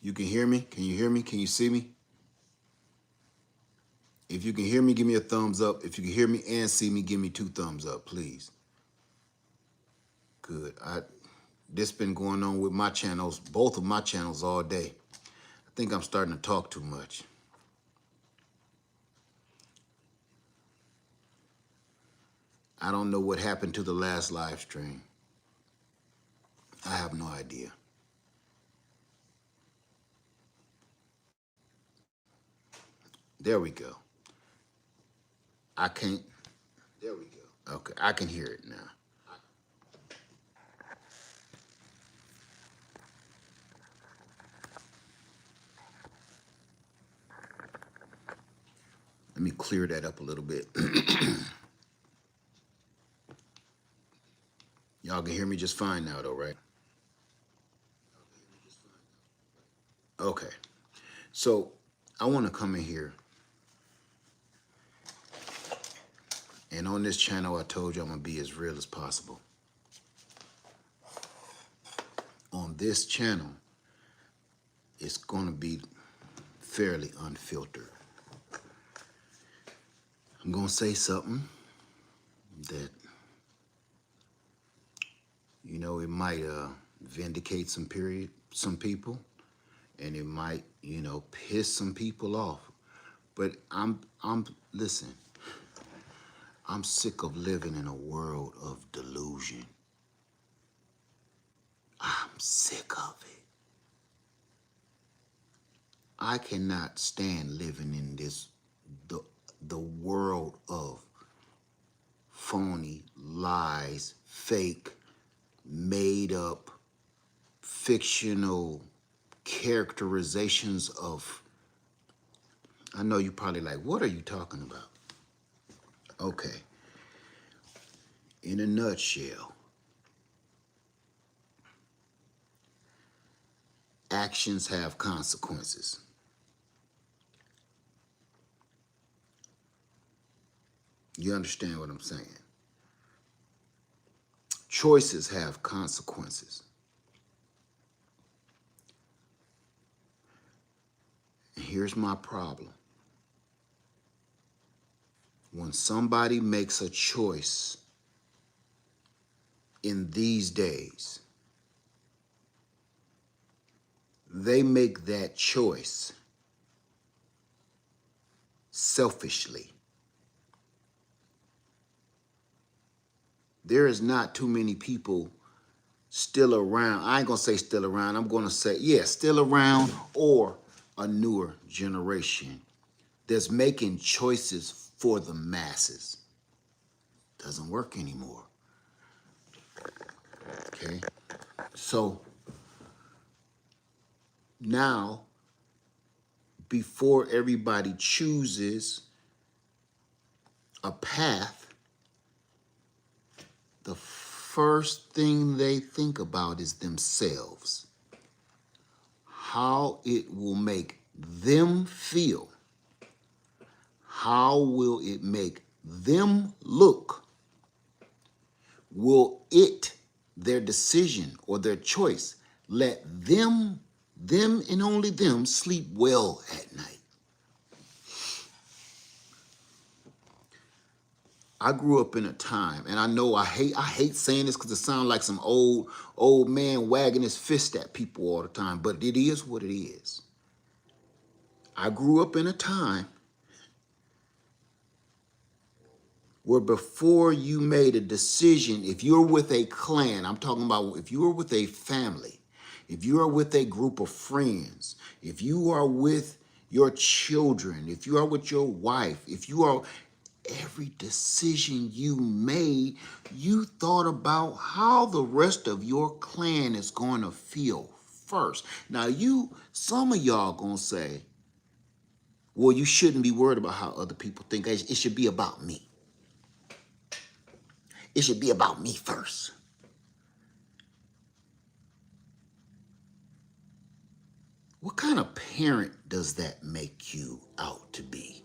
You can hear me? Can you hear me? Can you see me? If you can hear me, give me a thumbs up. If you can hear me and see me, give me 2 thumbs up, please. Good. This been going on with my channels, both of my channels all day. I think I'm starting to talk too much. I don't know what happened to the last live stream. I have no idea. There we go. I can't. There we go. Okay, I can hear it now. Let me clear that up a little bit. Y'all can hear me just fine now, though, right? Okay. So I want to come in here, and on this channel, I told you I'm going to be as real as possible. On this channel, it's going to be fairly unfiltered. I'm going to say something that, you know, it might vindicate some people, and it might, you know, piss some people off. But listen, I'm sick of living in a world of delusion. I'm sick of it. I cannot stand living in the world of phony lies, fake, made up, fictional characterizations of. I know you probably like, what are you talking about? Okay. In a nutshell, actions have consequences. You understand what I'm saying? Choices have consequences. And here's my problem. When somebody makes a choice in these days, they make that choice selfishly. There is not too many people still around. I ain't gonna say still around. I'm gonna say, yeah, still around, or a newer generation that's making choices for the masses. Doesn't work anymore. Okay? So now, before everybody chooses a path, the first thing they think about is themselves. How it will make them feel. How will it make them look? Will it, their decision or their choice, let them and only them, sleep well at night? I grew up in a time, and I know I hate saying this because it sounds like some old man wagging his fist at people all the time, but it is what it is. I grew up in a time where before you made a decision, if you're with a clan, I'm talking about if you are with a family, if you are with a group of friends, if you are with your children, if you are with your wife, if you are, every decision you made, you thought about how the rest of your clan is going to feel first. Now some of y'all gonna say, well, you shouldn't be worried about how other people think. It should be about me. It should be about me first. What kind of parent does that make you out to be?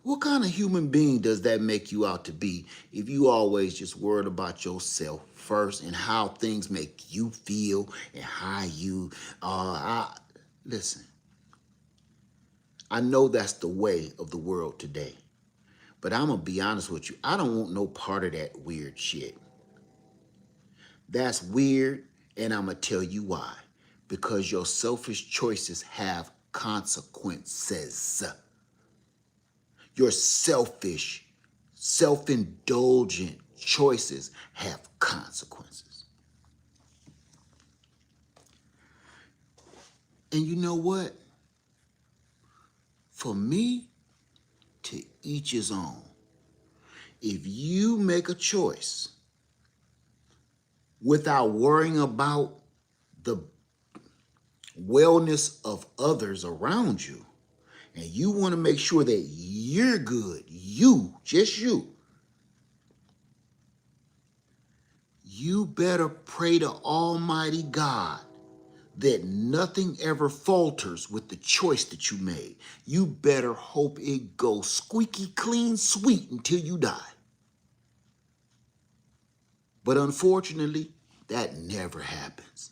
What kind of human being does that make you out to be if you always just worried about yourself first and how things make you feel and how you listen, I know that's the way of the world today. But I'm going to be honest with you. I don't want no part of that weird shit. That's weird, and I'm going to tell you why. Because your selfish choices have consequences. Your selfish, self-indulgent choices have consequences. And you know what? For me, to each his own. If you make a choice without worrying about the wellness of others around you, and you want to make sure that you're good, just you better pray to Almighty God that nothing ever falters with the choice that you made. You better hope it goes squeaky clean sweet until you die. But unfortunately, that never happens.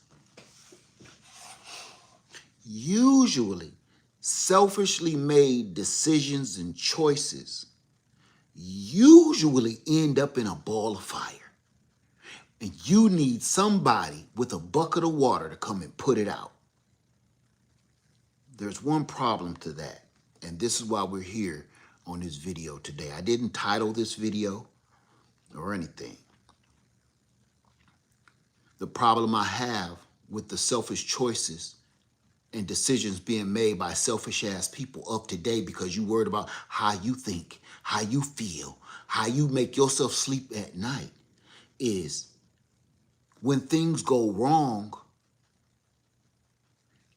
Usually, selfishly made decisions and choices usually end up in a ball of fire. And you need somebody with a bucket of water to come and put it out. There's one problem to that, and this is why we're here on this video today. I didn't title this video or anything. The problem I have with the selfish choices and decisions being made by selfish ass people of today because you worried about how you think, how you feel, how you make yourself sleep at night is when things go wrong,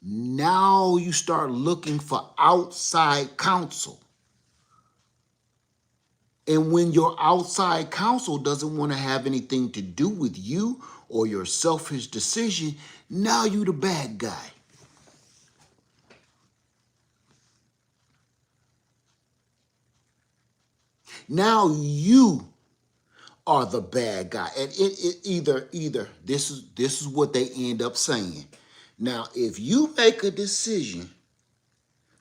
now you start looking for outside counsel. And when your outside counsel doesn't want to have anything to do with you or your selfish decision, now you the bad guy. Now you are the bad guy. And it either this is what they end up saying. Now, if you make a decision,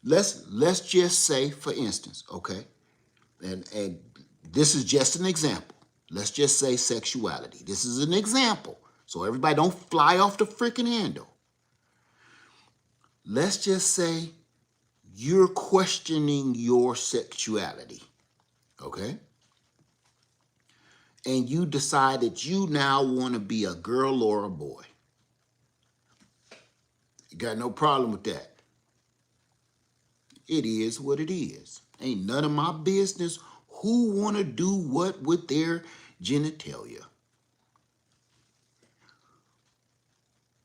let's just say, for instance, okay, and this is just an example. Let's just say sexuality. This is an example. So everybody don't fly off the freaking handle. Let's just say you're questioning your sexuality, okay? And you decide that you now want to be a girl or a boy. You got no problem with that. It is what it is. Ain't none of my business who want to do what with their genitalia.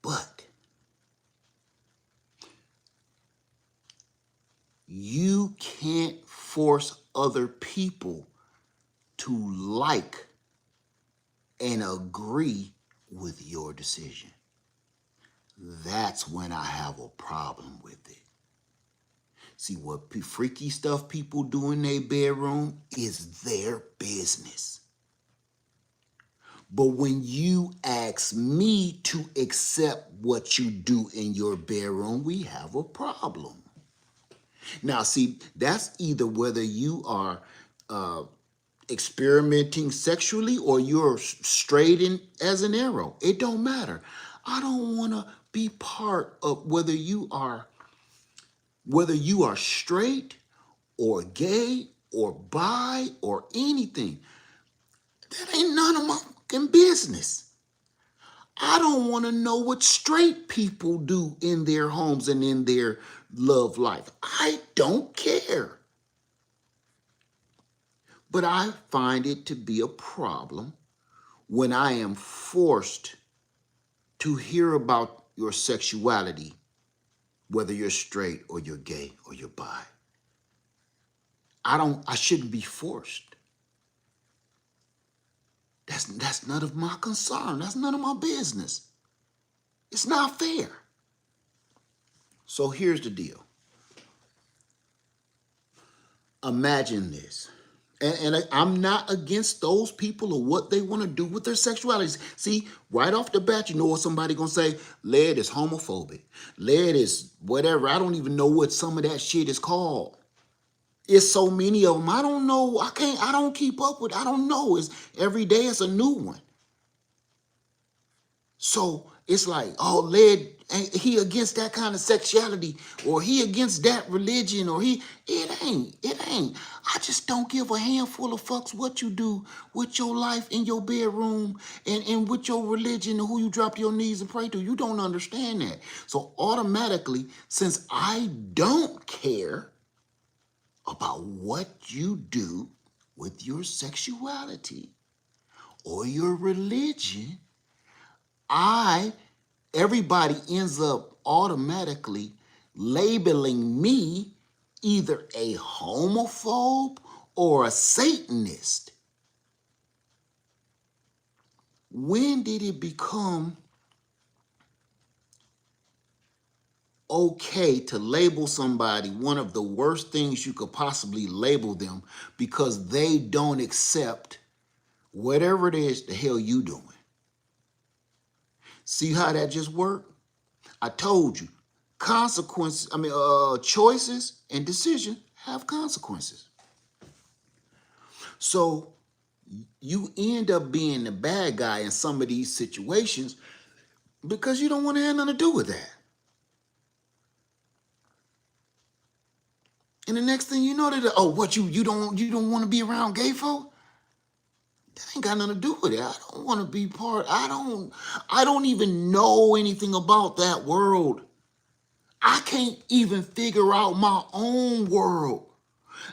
But you can't force other people to like and agree with your decision. That's when I have a problem with it. See, what freaky stuff people do in their bedroom is their business. But when you ask me to accept what you do in your bedroom, we have a problem. Now, see, that's either whether you are experimenting sexually or you're straight in as an arrow. It don't matter. I don't want to be part of whether you are straight or gay or bi or anything. That ain't none of my fucking business. I don't want to know what straight people do in their homes and in their love life. I don't care. But I find it to be a problem when I am forced to hear about your sexuality, whether you're straight or you're gay or you're bi. I shouldn't be forced. That's none of my concern. That's none of my business. It's not fair. So here's the deal. Imagine this. I'm not against those people or what they want to do with their sexualities. See, right off the bat, you know what somebody gonna say? Lead is homophobic. Lead is whatever. I don't even know what some of that shit is called. It's so many of them. I don't know. I don't keep up with. I don't know. It's every day it's a new one. So it's like, oh, lead, he against that kind of sexuality, or he against that religion, or it ain't. I just don't give a handful of fucks what you do with your life in your bedroom and with your religion and who you drop your knees and pray to. You don't understand that. So automatically, since I don't care about what you do with your sexuality or your religion, everybody ends up automatically labeling me either a homophobe or a Satanist. When did it become okay to label somebody one of the worst things you could possibly label them because they don't accept whatever it is the hell you doing? See how that just worked? I told you, consequences, choices and decisions have consequences. So you end up being the bad guy in some of these situations because you don't want to have nothing to do with that. And the next thing you know, what you don't want to be around gay folk? That ain't got nothing to do with it. I don't want to be part. I don't even know anything about that world. I can't even figure out my own world.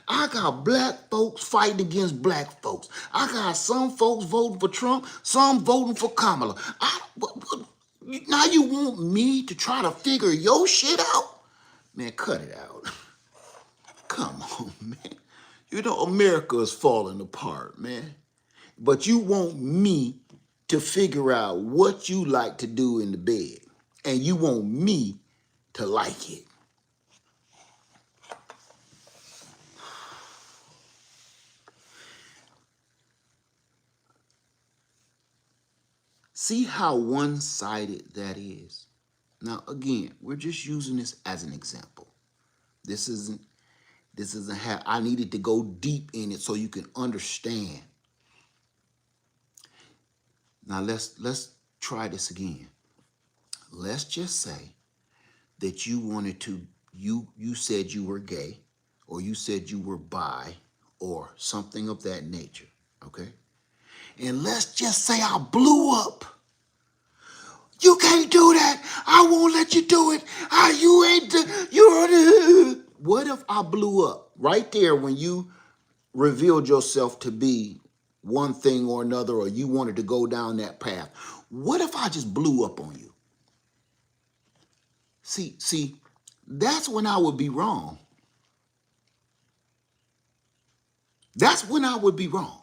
I got black folks fighting against black folks. I got some folks voting for Trump, some voting for Kamala. Now you want me to try to figure your shit out? Man, cut it out. Come on, man. You know, America is falling apart, man. But you want me to figure out what you like to do in the bed. And you want me to like it. See how one-sided that is? Now, again, we're just using this as an example. This isn't how I needed to go deep in it so you can understand. Now let's try this again. Let's just say that you wanted to, you said you were gay, or you said you were bi, or something of that nature, okay? And let's just say I blew up. You can't do that. I won't let you do it. What if I blew up right there when you revealed yourself to be one thing or another, or you wanted to go down that path? What if I just blew up on you? See, that's when I would be wrong. That's when I would be wrong.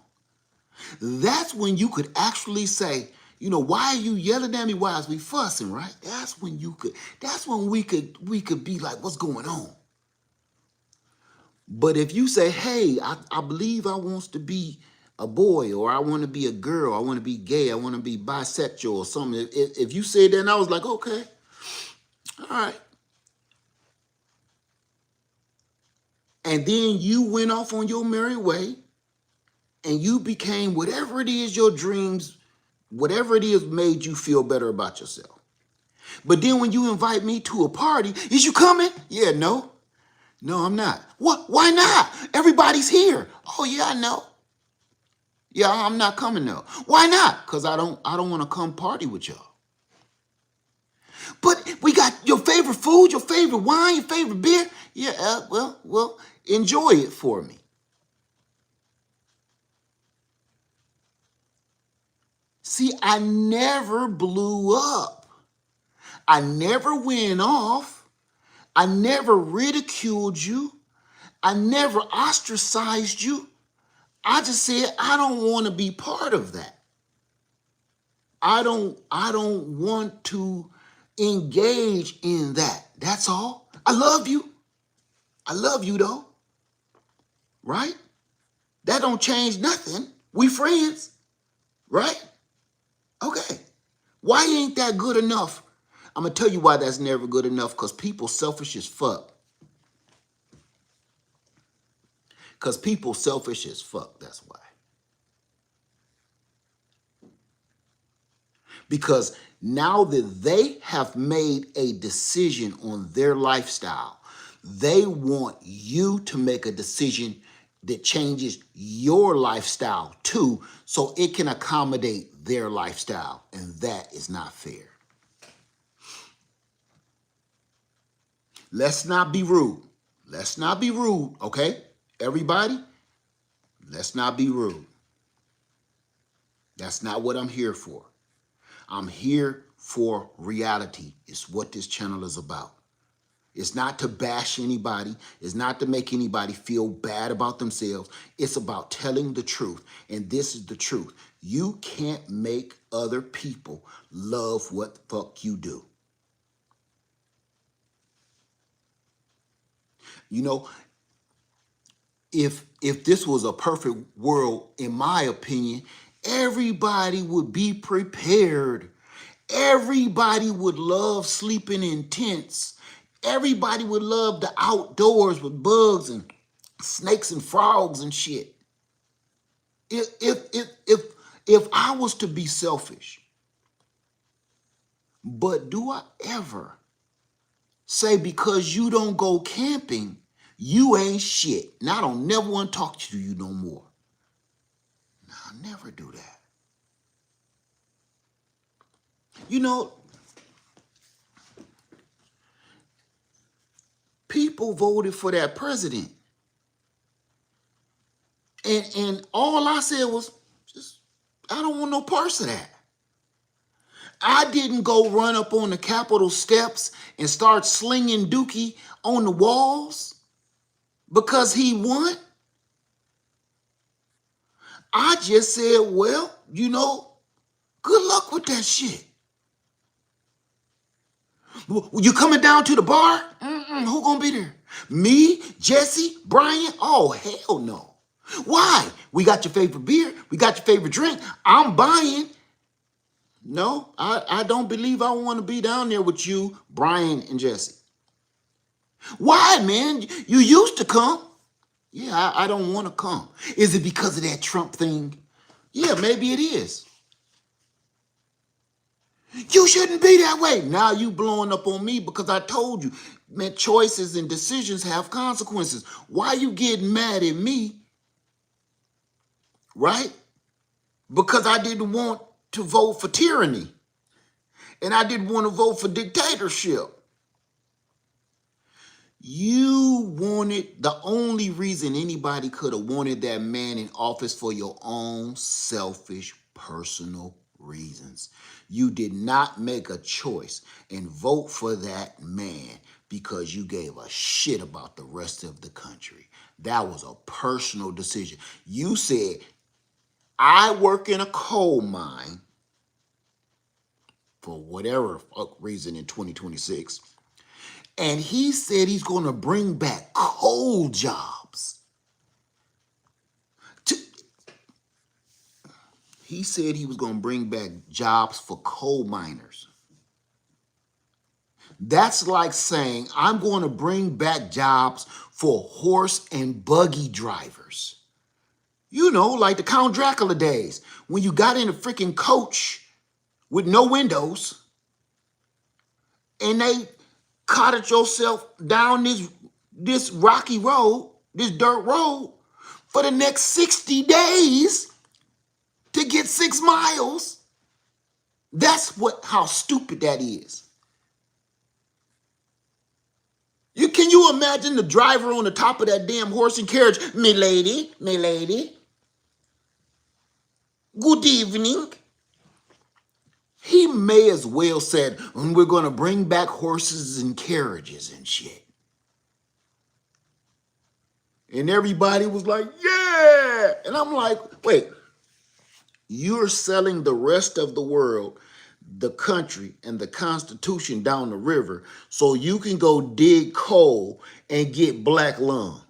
That's when you could actually say, why are you yelling at me? Why is we fussing, right? That's when we could be like, what's going on? But if you say, hey, I believe I wants to be a boy, or I want to be a girl, I want to be gay, I want to be bisexual or something. If you said that, and I was like, okay, all right. And then you went off on your merry way and you became whatever it is your dreams, whatever it is made you feel better about yourself. But then when you invite me to a party, is you coming? Yeah, no. No, I'm not. What? Why not? Everybody's here. Oh, yeah, I know. Yeah, I'm not coming though. Why not? Because I don't want to come party with y'all. But we got your favorite food, your favorite wine, your favorite beer. Yeah, well, enjoy it for me. See, I never blew up. I never went off. I never ridiculed you. I never ostracized you. I just said I don't want to be part of that. I don't want to engage in that. That's all. I love you. I love you though. right? That don't change nothing. We friends, right? Okay. Why ain't that good enough? I'm going to tell you why that's never good enough, because people selfish as fuck. Because people selfish as fuck, that's why. Because now that they have made a decision on their lifestyle, they want you to make a decision that changes your lifestyle too, so it can accommodate their lifestyle. And that is not fair. Let's not be rude. Let's not be rude, okay? Everybody, let's not be rude. That's not what I'm here for. I'm here for reality. It's what this channel is about. It's not to bash anybody. It's not to make anybody feel bad about themselves. It's about telling the truth. And this is the truth. You can't make other people love what the fuck you do. You know, if this was a perfect world, in my opinion, everybody would be prepared. Everybody would love sleeping in tents. Everybody would love the outdoors with bugs and snakes and frogs and shit. If I was to be selfish, but do I ever say because you don't go camping, you ain't shit? Now I don't never want to talk to you no more. No, I never do that. You know, people voted for that president. And all I said was, just, I don't want no parts of that. I didn't go run up on the Capitol steps and start slinging dookie on the walls because he won. I just said, well, you know, good luck with that shit. You coming down to the bar? Who gonna be there? Me, Jesse, Brian? Oh, hell no. Why? We got your favorite beer. We got your favorite drink. I'm buying. No, I don't believe I want to be down there with you, Brian and Jesse. Why, man? You used to come. Yeah, I don't want to come. Is it because of that Trump thing? Yeah, maybe it is. You shouldn't be that way. Now you blowing up on me because I told you, man, choices and decisions have consequences. Why you getting mad at me? Right? Because I didn't want to vote for tyranny. And I didn't want to vote for dictatorship. You wanted, the only reason anybody could have wanted that man in office for your own selfish personal reasons. You did not make a choice and vote for that man because you gave a shit about the rest of the country. That was a personal decision. You said, I work in a coal mine for whatever fuck reason in 2026. And he said he's going to bring back coal jobs. He said he was going to bring back jobs for coal miners. That's like saying, I'm going to bring back jobs for horse and buggy drivers. You know, like the Count Dracula days, when you got in a freaking coach with no windows and they carted yourself down this rocky road, this dirt road, for the next 60 days to get 6 miles. That's how stupid that is. Can you imagine the driver on the top of that damn horse and carriage? Me lady, good evening. He may as well said, we're going to bring back horses and carriages and shit. And everybody was like, yeah. And I'm like, wait, you're selling the rest of the world, the country, and the Constitution down the river so you can go dig coal and get black lung.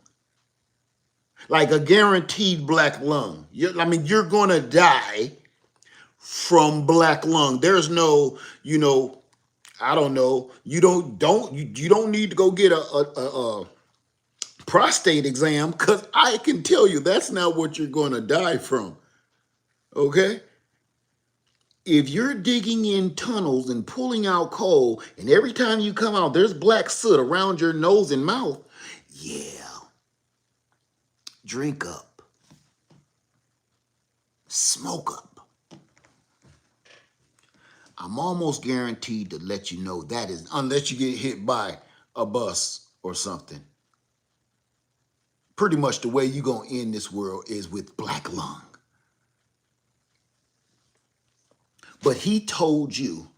like a guaranteed black lung. I mean, you're gonna die from black lung. There's no, I don't know. You don't need to go get a prostate exam, because I can tell you that's not what you're gonna die from. Okay. If you're digging in tunnels and pulling out coal, and every time you come out, there's black soot around your nose and mouth, yeah, drink up, smoke up. I'm almost guaranteed to let you know that is, unless you get hit by a bus or something. Pretty much the way you're going to end this world is with black lung. But he told you,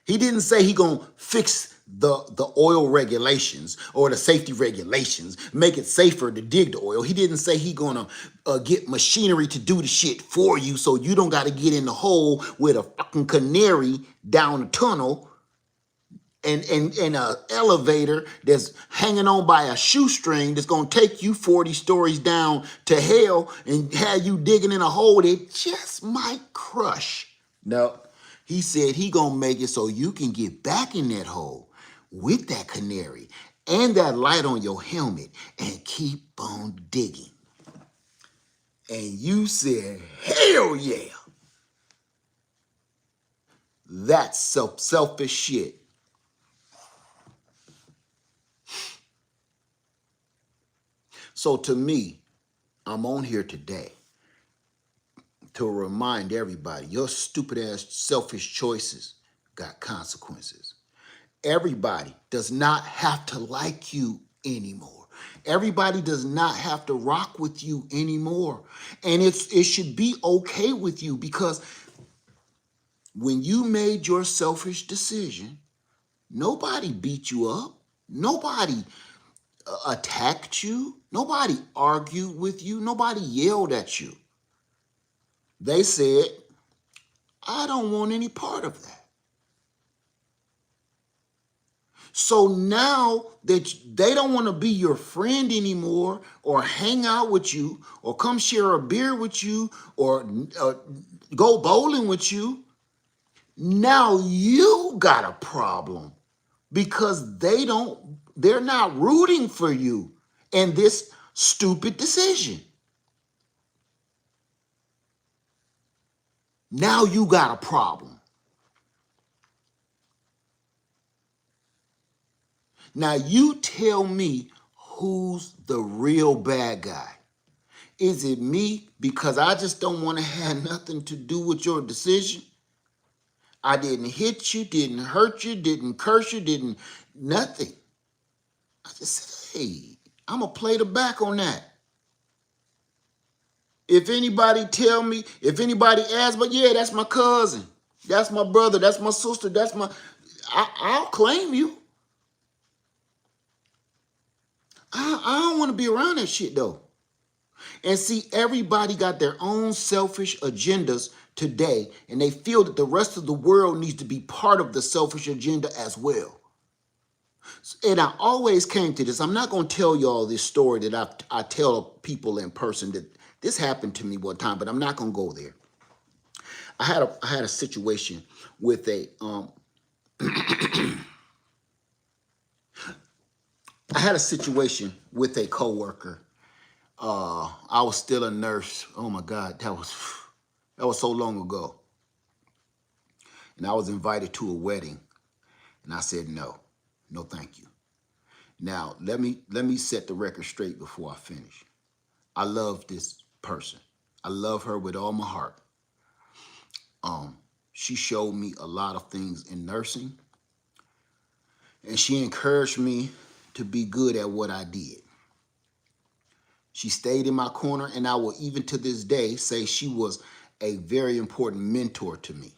he didn't say he gonna fix the oil regulations or the safety regulations, make it safer to dig the oil. He didn't say he gonna get machinery to do the shit for you, so you don't got to get in the hole with a fucking canary down the tunnel and a elevator that's hanging on by a shoestring that's gonna take you 40 stories down to hell and have you digging in a hole that just might crush. No, he said he gonna make it so you can get back in that hole with that canary and that light on your helmet and keep on digging. And you said, hell yeah. That's selfish shit. So to me, I'm on here today to remind everybody, your stupid ass selfish choices got consequences. Everybody does not have to like you anymore. Everybody does not have to rock with you anymore. And it should be okay with you, because when you made your selfish decision, nobody beat you up. Nobody attacked you. Nobody argued with you. Nobody yelled at you. They said, I don't want any part of that. So now that they don't want to be your friend anymore, or hang out with you, or come share a beer with you, or go bowling with you, now you got a problem, because they're not rooting for you in this stupid decision. Now you got a problem. Now you tell me, who's the real bad guy? Is it me, because I just don't want to have nothing to do with your decision? I didn't hit you, didn't hurt you, didn't curse you, didn't nothing. I just said, hey, I'm going to play the back on that. If anybody asks, but yeah, that's my cousin, that's my brother, that's my sister, I'll claim you. I don't want to be around that shit though. And see, everybody got their own selfish agendas today, and they feel that the rest of the world needs to be part of the selfish agenda as well. And I always came to this. I'm not going to tell y'all this story that I tell people in person, that this happened to me one time, but I'm not going to go there. I had a situation with a coworker. I was still a nurse. Oh my God, that was so long ago. And I was invited to a wedding, and I said no, thank you. Now let me set the record straight before I finish. I love this person. I love her with all my heart. She showed me a lot of things in nursing, and she encouraged me to be good at what I did. She stayed in my corner, and I will even to this day say she was a very important mentor to me.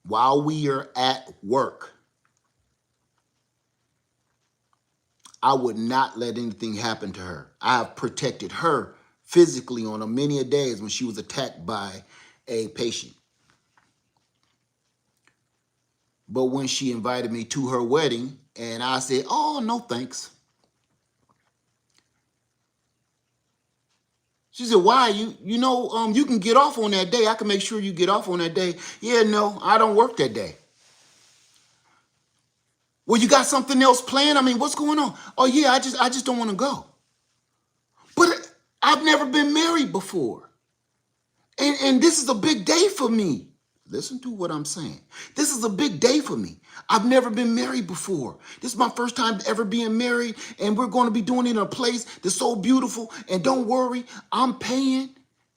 While we are at work, I would not let anything happen to her. I have protected her physically on many a days when she was attacked by a patient. But when she invited me to her wedding, and I said, oh, no thanks, She said, why? You can get off on that day. I can make sure you get off on that day. Yeah, no, I don't work that day. Well, you got something else planned? I mean, what's going on? Oh yeah, I just don't want to go. But I've never been married before. And this is a big day for me. Listen to what I'm saying. This is a big day for me. I've never been married before. This is my first time ever being married, and we're going to be doing it in a place that's so beautiful. And don't worry, I'm paying.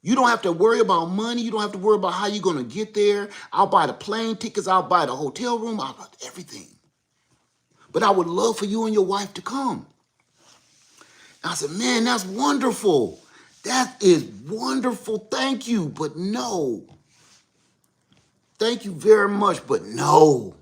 You don't have to worry about money. You don't have to worry about how you're going to get there. I'll buy the plane tickets. I'll buy the hotel room. I'll buy everything. But I would love for you and your wife to come. And I said, man, that's wonderful. That is wonderful. Thank you. But no. Thank you very much, but no.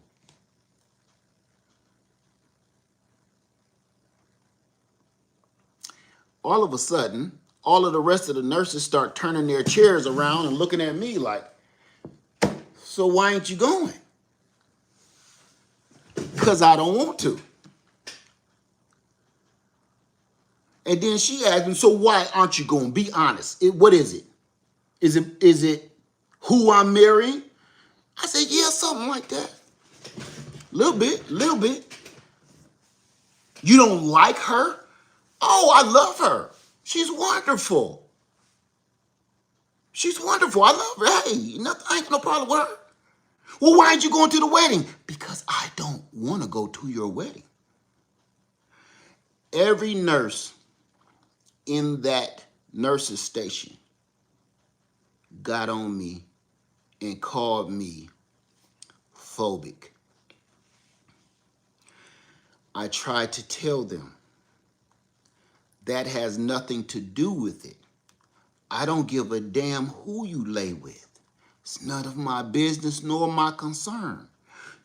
All of a sudden, all of the rest of the nurses start turning their chairs around and looking at me like, so why ain't you going? Because I don't want to. And then she asked me, so why aren't you going? Be honest. What is it? Is it who I'm marrying? I said, yeah, something like that. Little bit. You don't like her? Oh, I love her. She's wonderful. She's wonderful. I love her. Hey, nothing, I ain't got no problem with her. Well, why aren't you going to the wedding? Because I don't want to go to your wedding. Every nurse in that nurse's station got on me and called me phobic. I tried to tell them that has nothing to do with it. I don't give a damn who you lay with. It's none of my business nor my concern.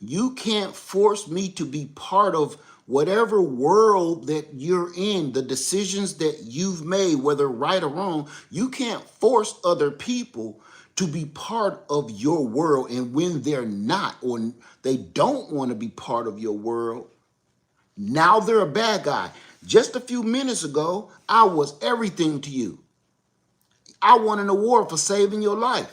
You can't force me to be part of whatever world that you're in, the decisions that you've made, whether right or wrong. You can't force other people to be part of your world. And when they're not, or they don't want to be part of your world, now they're a bad guy. Just a few minutes ago, I was everything to you. I won an award for saving your life.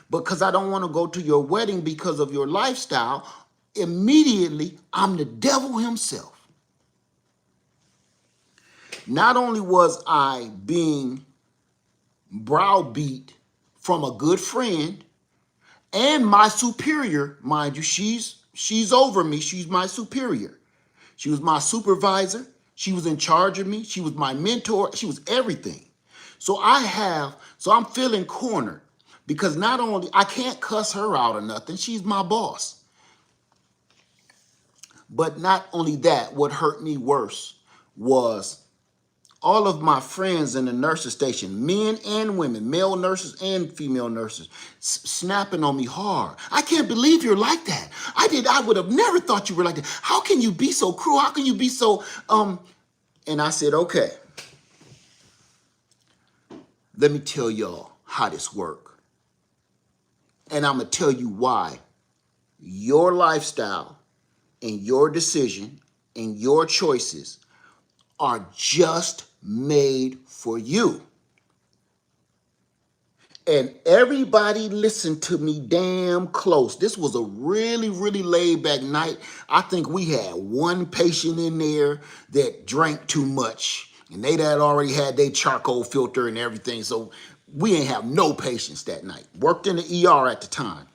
Because I don't want to go to your wedding because of your lifestyle, immediately I'm the devil himself. Not only was I being browbeat from a good friend and my superior, mind you, she's over me, she's my superior. She was my supervisor, she was in charge of me, she was my mentor, she was everything. So I'm feeling cornered. Because not only, I can't cuss her out or nothing. She's my boss. But not only that, what hurt me worse was all of my friends in the nurses station, men and women, male nurses and female nurses, snapping on me hard. I can't believe you're like that. I would have never thought you were like that. How can you be so cruel? How can you be so, and I said, okay, let me tell y'all how this works. And I'm going to tell you why your lifestyle and your decision and your choices are just made for you. And everybody listened to me damn close. This was a really, really laid back night. I think we had one patient in there that drank too much. And they had already had their charcoal filter and everything. So we ain't have no patients that night. Worked in the ER at the time.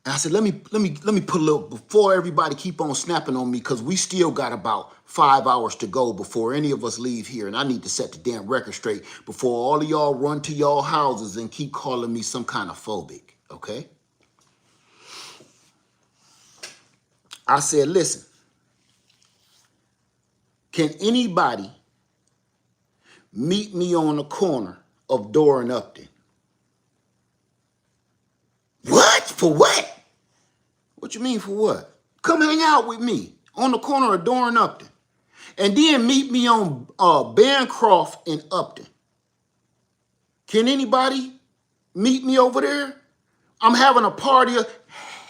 And I said, let me put a little, before everybody keep on snapping on me, because we still got about 5 hours to go before any of us leave here. And I need to set the damn record straight before all of y'all run to y'all houses and keep calling me some kind of phobic, okay? I said, listen, can anybody meet me on the corner of Door and Upton? What? For what? What you mean for what? Come hang out with me on the corner of Door and Upton. And then meet me on Bancroft in Upton. Can anybody meet me over there? I'm having a party.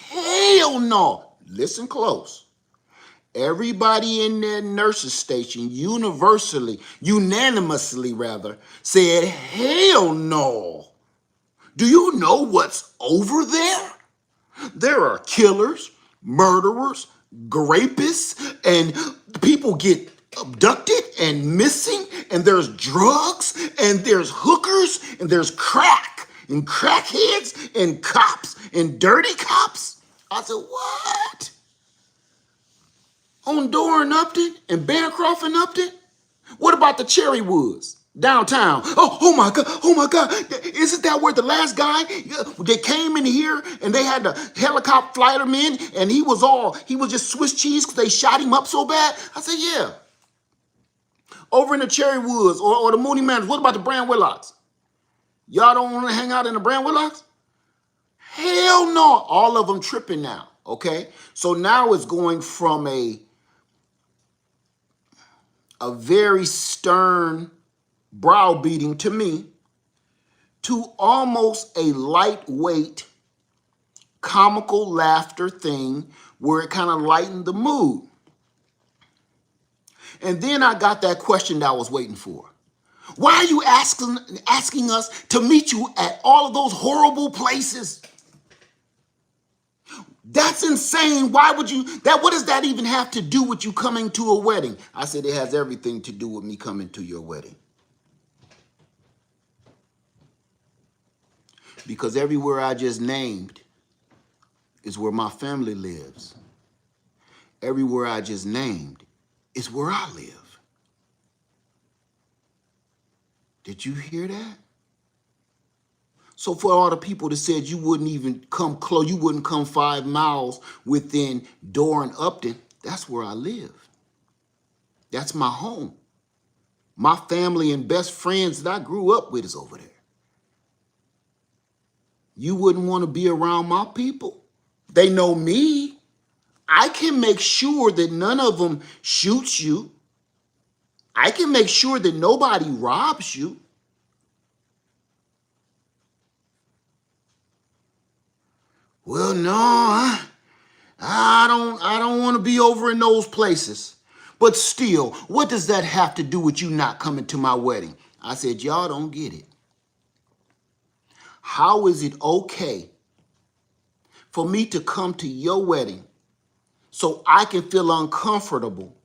Hell no. Listen close. Everybody in that nurse's station unanimously rather, said, hell no. Do you know what's over there? There are killers, murderers, rapists, and people get abducted and missing, and there's drugs, and there's hookers, and there's crack, and crackheads, and cops, and dirty cops. I said, what? On Door and Upton and Bancroft and Upton? What about the Cherry Woods downtown? Oh my God, oh my God. Isn't that where the last guy, they came in here and they had to helicopter flight him in and he was just Swiss cheese because they shot him up so bad? I said, yeah. Over in the Cherry Woods or the Mooney Manors, what about the Brand Willocks? Y'all don't want to hang out in the Brand Willocks? Hell no. All of them tripping now, okay? So now it's going from a very stern browbeating to me to almost a lightweight comical laughter thing where it kind of lightened the mood. And then I got that question that I was waiting for. Why are you asking us to meet you at all of those horrible places? That's insane. Why would you? What does that even have to do with you coming to a wedding? I said it has everything to do with me coming to your wedding. Because everywhere I just named is where my family lives. Everywhere I just named is where I live. Did you hear that? So for all the people that said you wouldn't even come close, you wouldn't come 5 miles within Door and Upton, that's where I live. That's my home. My family and best friends that I grew up with is over there. You wouldn't want to be around my people. They know me. I can make sure that none of them shoots you. I can make sure that nobody robs you. Well, no, I don't want to be over in those places. But still, what does that have to do with you not coming to my wedding? I said, y'all don't get it. How is it okay for me to come to your wedding so I can feel uncomfortable,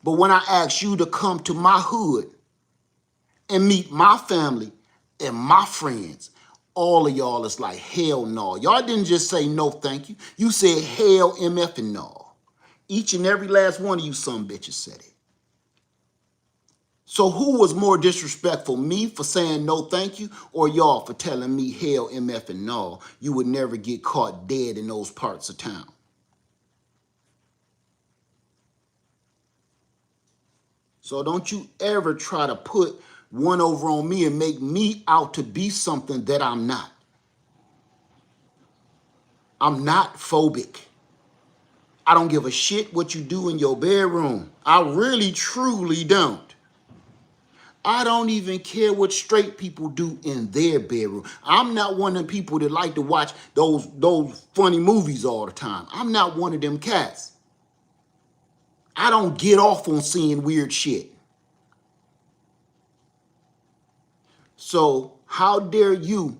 but when I ask you to come to my hood and meet my family and my friends, all of y'all is like, hell no. Y'all didn't just say no thank you. You said hell MF and no. Each and every last one of you some bitches said it. So who was more disrespectful, me for saying no thank you or y'all for telling me hell MF and no, you would never get caught dead in those parts of town? So don't you ever try to put one over on me and make me out to be something that I'm not. I'm not phobic. I don't give a shit what you do in your bedroom. I really, truly don't. I don't even care what straight people do in their bedroom. I'm not one of them people that like to watch those funny movies all the time. I'm not one of them cats. I don't get off on seeing weird shit. So how dare you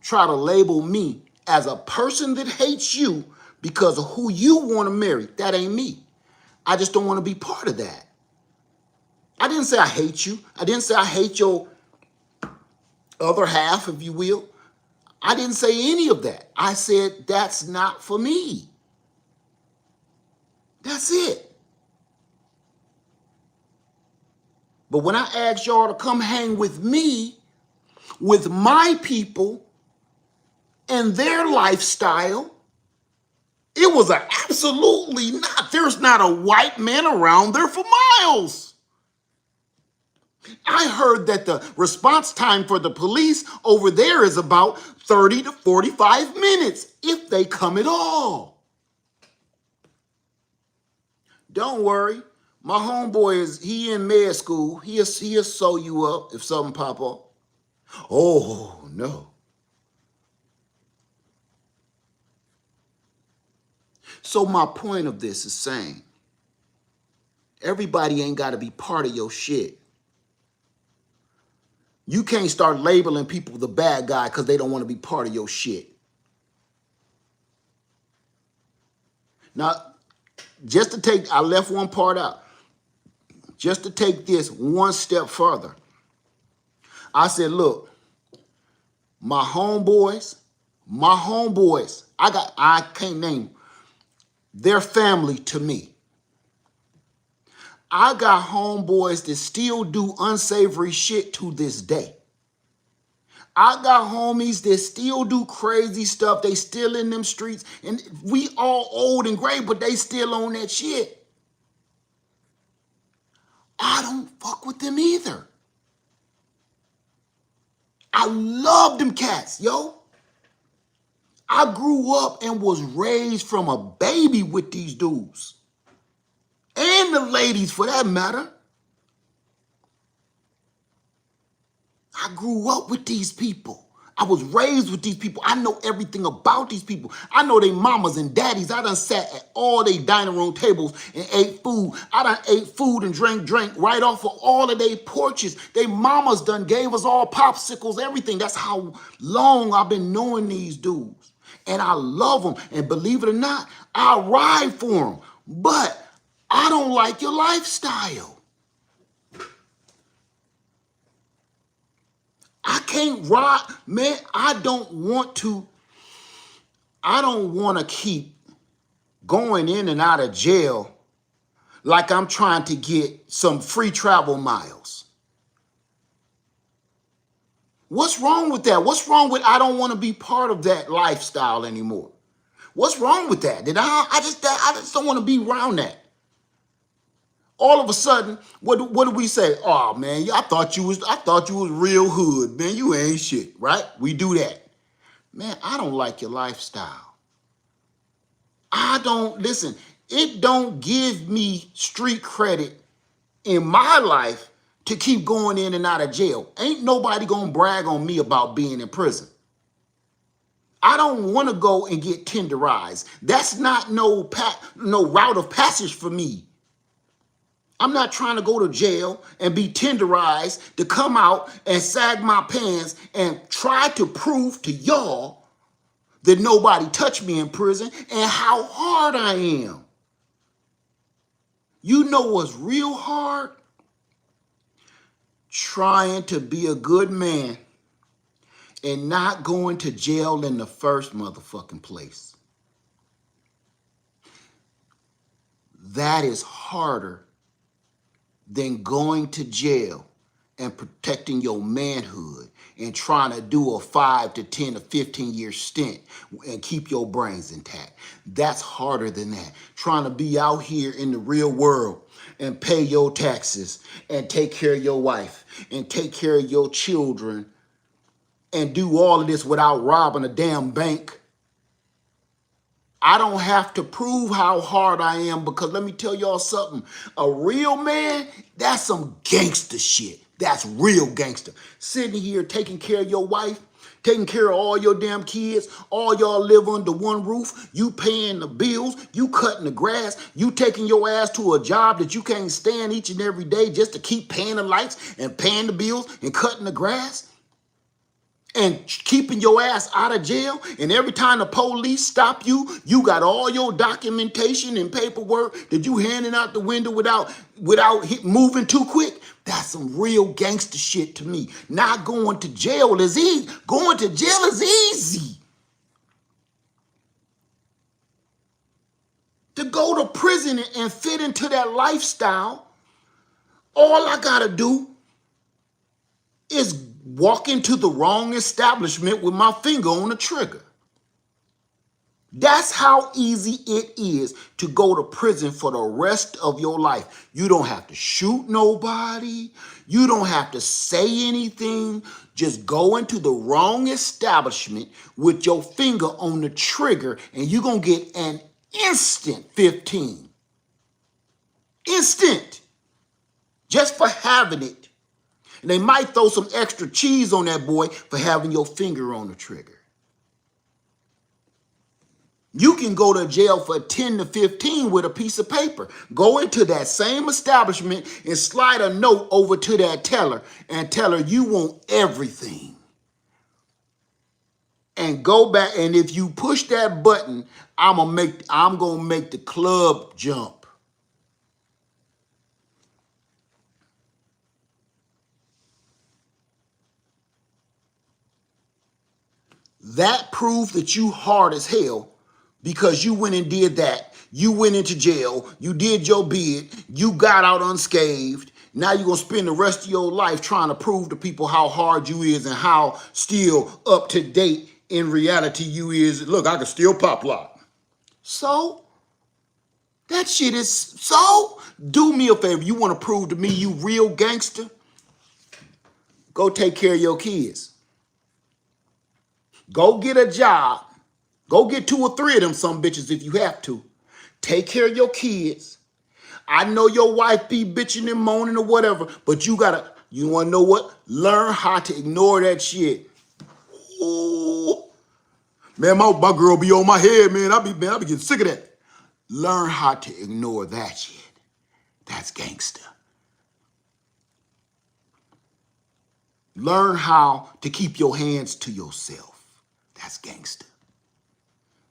try to label me as a person that hates you because of who you want to marry? That ain't me. I just don't want to be part of that. I didn't say I hate you. I didn't say I hate your other half, if you will. I didn't say any of that. I said that's not for me. That's it. But when I asked y'all to come hang with me, with my people and their lifestyle, it was a absolutely not. There's not a white man around there for miles. I heard that the response time for the police over there is about 30 to 45 minutes, if they come at all. Don't worry. My homeboy he in med school. He'll sew you up if something pop up. Oh, no. So my point of this is saying, everybody ain't got to be part of your shit. You can't start labeling people the bad guy because they don't want to be part of your shit. Now, I left one part out. Just to take this one step further, I said, look, my homeboys, I can't name, their family to me. I got homeboys that still do unsavory shit to this day. I got homies that still do crazy stuff. They still in them streets. And we all old and gray, but they still on that shit. I don't fuck with them either. I love them cats, yo. I grew up and was raised from a baby with these dudes. And the ladies, for that matter. I grew up with these people. I was raised with these people. I know everything about these people. I know they mamas and daddies. I done sat at all they dining room tables and ate food. I done ate food and drank right off of all of their porches. They mamas done gave us all popsicles, everything. That's how long I've been knowing these dudes. And I love them. And believe it or not, I ride for them. But I don't like your lifestyle. I can't ride, man. I don't want to keep going in and out of jail like I'm trying to get some free travel miles. What's wrong with that? What's wrong with I don't want to be part of that lifestyle anymore? What's wrong with that? I just don't want to be around that. All of a sudden, what do we say? Oh man, I thought you was real hood, man. You ain't shit, right? We do that. Man, I don't like your lifestyle. Listen, it don't give me street credit in my life to keep going in and out of jail. Ain't nobody gonna brag on me about being in prison. I don't want to go and get tenderized. That's not no route of passage for me. I'm not trying to go to jail and be tenderized to come out and sag my pants and try to prove to y'all that nobody touched me in prison and how hard I am. You know what's real hard? Trying to be a good man and not going to jail in the first motherfucking place. That is harder than going to jail and protecting your manhood and trying to do a 5 to 10 to 15 year stint and keep your brains intact. That's harder than that. Trying to be out here in the real world and pay your taxes and take care of your wife and take care of your children and do all of this without robbing a damn bank. I don't have to prove how hard I am because let me tell y'all something. A real man, that's some gangster shit. That's real gangster. Sitting here taking care of your wife, taking care of all your damn kids, all y'all live under one roof, you paying the bills, you cutting the grass, you taking your ass to a job that you can't stand each and every day just to keep paying the lights and paying the bills and cutting the grass. And keeping your ass out of jail, and every time the police stop you, you got all your documentation and paperwork that you handing out the window without moving too quick. That's some real gangster shit to me. Not going to jail is easy. Going to jail is easy. To go to prison and fit into that lifestyle, all I gotta do is walk into the wrong establishment with my finger on the trigger. That's how easy it is to go to prison for the rest of your life. You don't have to shoot nobody. You don't have to say anything. Just go into the wrong establishment with your finger on the trigger and you're going to get an instant 15. Instant. Just for having it. And they might throw some extra cheese on that boy for having your finger on the trigger. You can go to jail for 10 to 15 with a piece of paper. Go into that same establishment and slide a note over to that teller and tell her you want everything. And go back, and if you push that button, I'm gonna make the club jump. That proves that you hard as hell because you went and did that. You went into jail. You did your bid. You got out unscathed. Now you're going to spend the rest of your life trying to prove to people how hard you is and how still up to date in reality you is. Look, I can still pop lock. So, that shit is so. Do me a favor. You want to prove to me you real gangster? Go take care of your kids. Go get a job. Go get 2 or 3 of them some bitches if you have to. Take care of your kids. I know your wife be bitching and moaning or whatever, but you want to know what? Learn how to ignore that shit. Ooh. Man, my girl be on my head, man. I be getting sick of that. Learn how to ignore that shit. That's gangster. Learn how to keep your hands to yourself. That's gangster.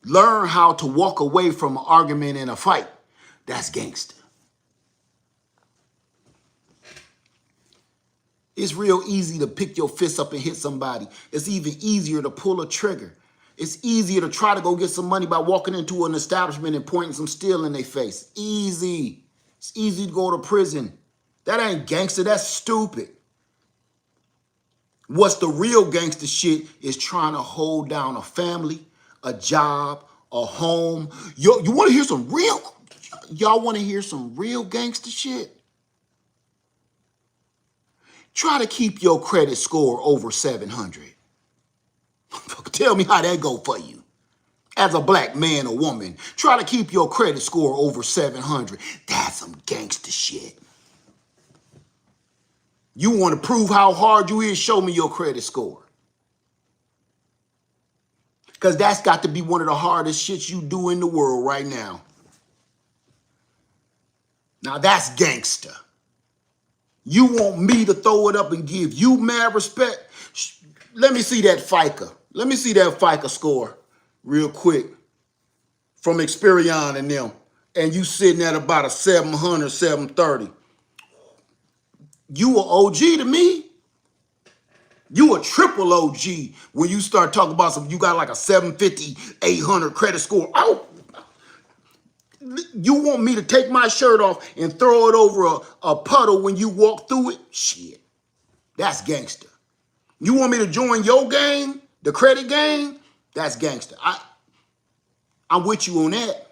Learn how to walk away from an argument and a fight. That's gangster. It's real easy to pick your fist up and hit somebody. It's even easier to pull a trigger. It's easier to try to go get some money by walking into an establishment and pointing some steel in their face. Easy. It's easy to go to prison. That ain't gangster. That's stupid. What's the real gangster shit is trying to hold down a family, a job, a home. You want to hear some real, y'all want to hear some real gangster shit? Try to keep your credit score over 700. Tell me how that go for you. As a black man or woman, try to keep your credit score over 700. That's some gangster shit. You want to prove how hard you is? Show me your credit score. Because that's got to be one of the hardest shits you do in the world right now. Now that's gangster. You want me to throw it up and give you mad respect? Let me see that FICA. Let me see that FICA score real quick from Experian and them. And you sitting at about a 700, 730. You a OG to me. You a triple OG when you start talking about you got like a 750, 800 credit score. Oh, you want me to take my shirt off and throw it over a puddle when you walk through it? Shit, that's gangster. You want me to join your gang, the credit gang? That's gangster. I'm with you on that.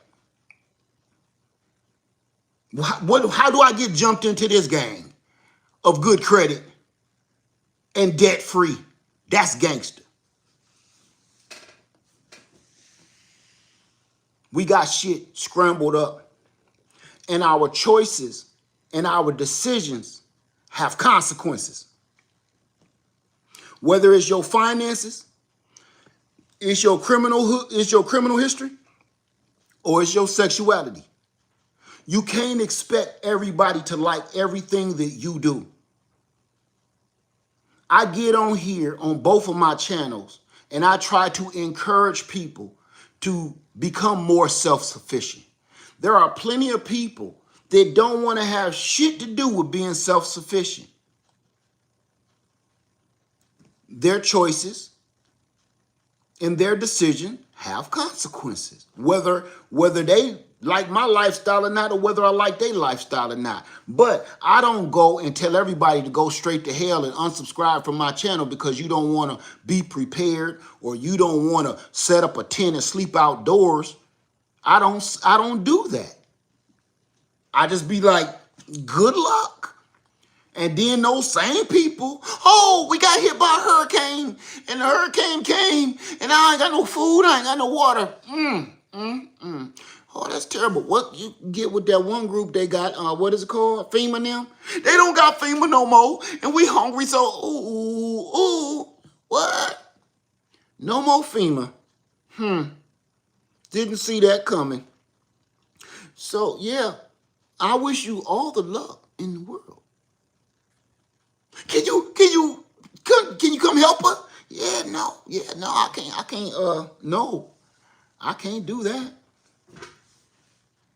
How do I get jumped into this gang of good credit and debt free? That's gangster. We got shit scrambled up, and our choices and our decisions have consequences. Whether it's your finances, it's your criminal history, or it's your sexuality. You can't expect everybody to like everything that you do. I get on here on both of my channels and I try to encourage people to become more self-sufficient. There are plenty of people that don't want to have shit to do with being self-sufficient. Their choices and their decision have consequences, whether they like my lifestyle or not, or whether I like their lifestyle or not. But I don't go and tell everybody to go straight to hell and unsubscribe from my channel because you don't want to be prepared or you don't want to set up a tent and sleep outdoors. I don't do that. I just be like, good luck. And then those same people, oh, we got hit by a hurricane and the hurricane came and I ain't got no food, I ain't got no water. Oh, that's terrible. What you get with that one group they got, what is it called? FEMA now? They don't got FEMA no more. And we hungry, so, what? No more FEMA. Didn't see that coming. So yeah, I wish you all the luck in the world. Can you come help her? Yeah, no, no, I can't do that.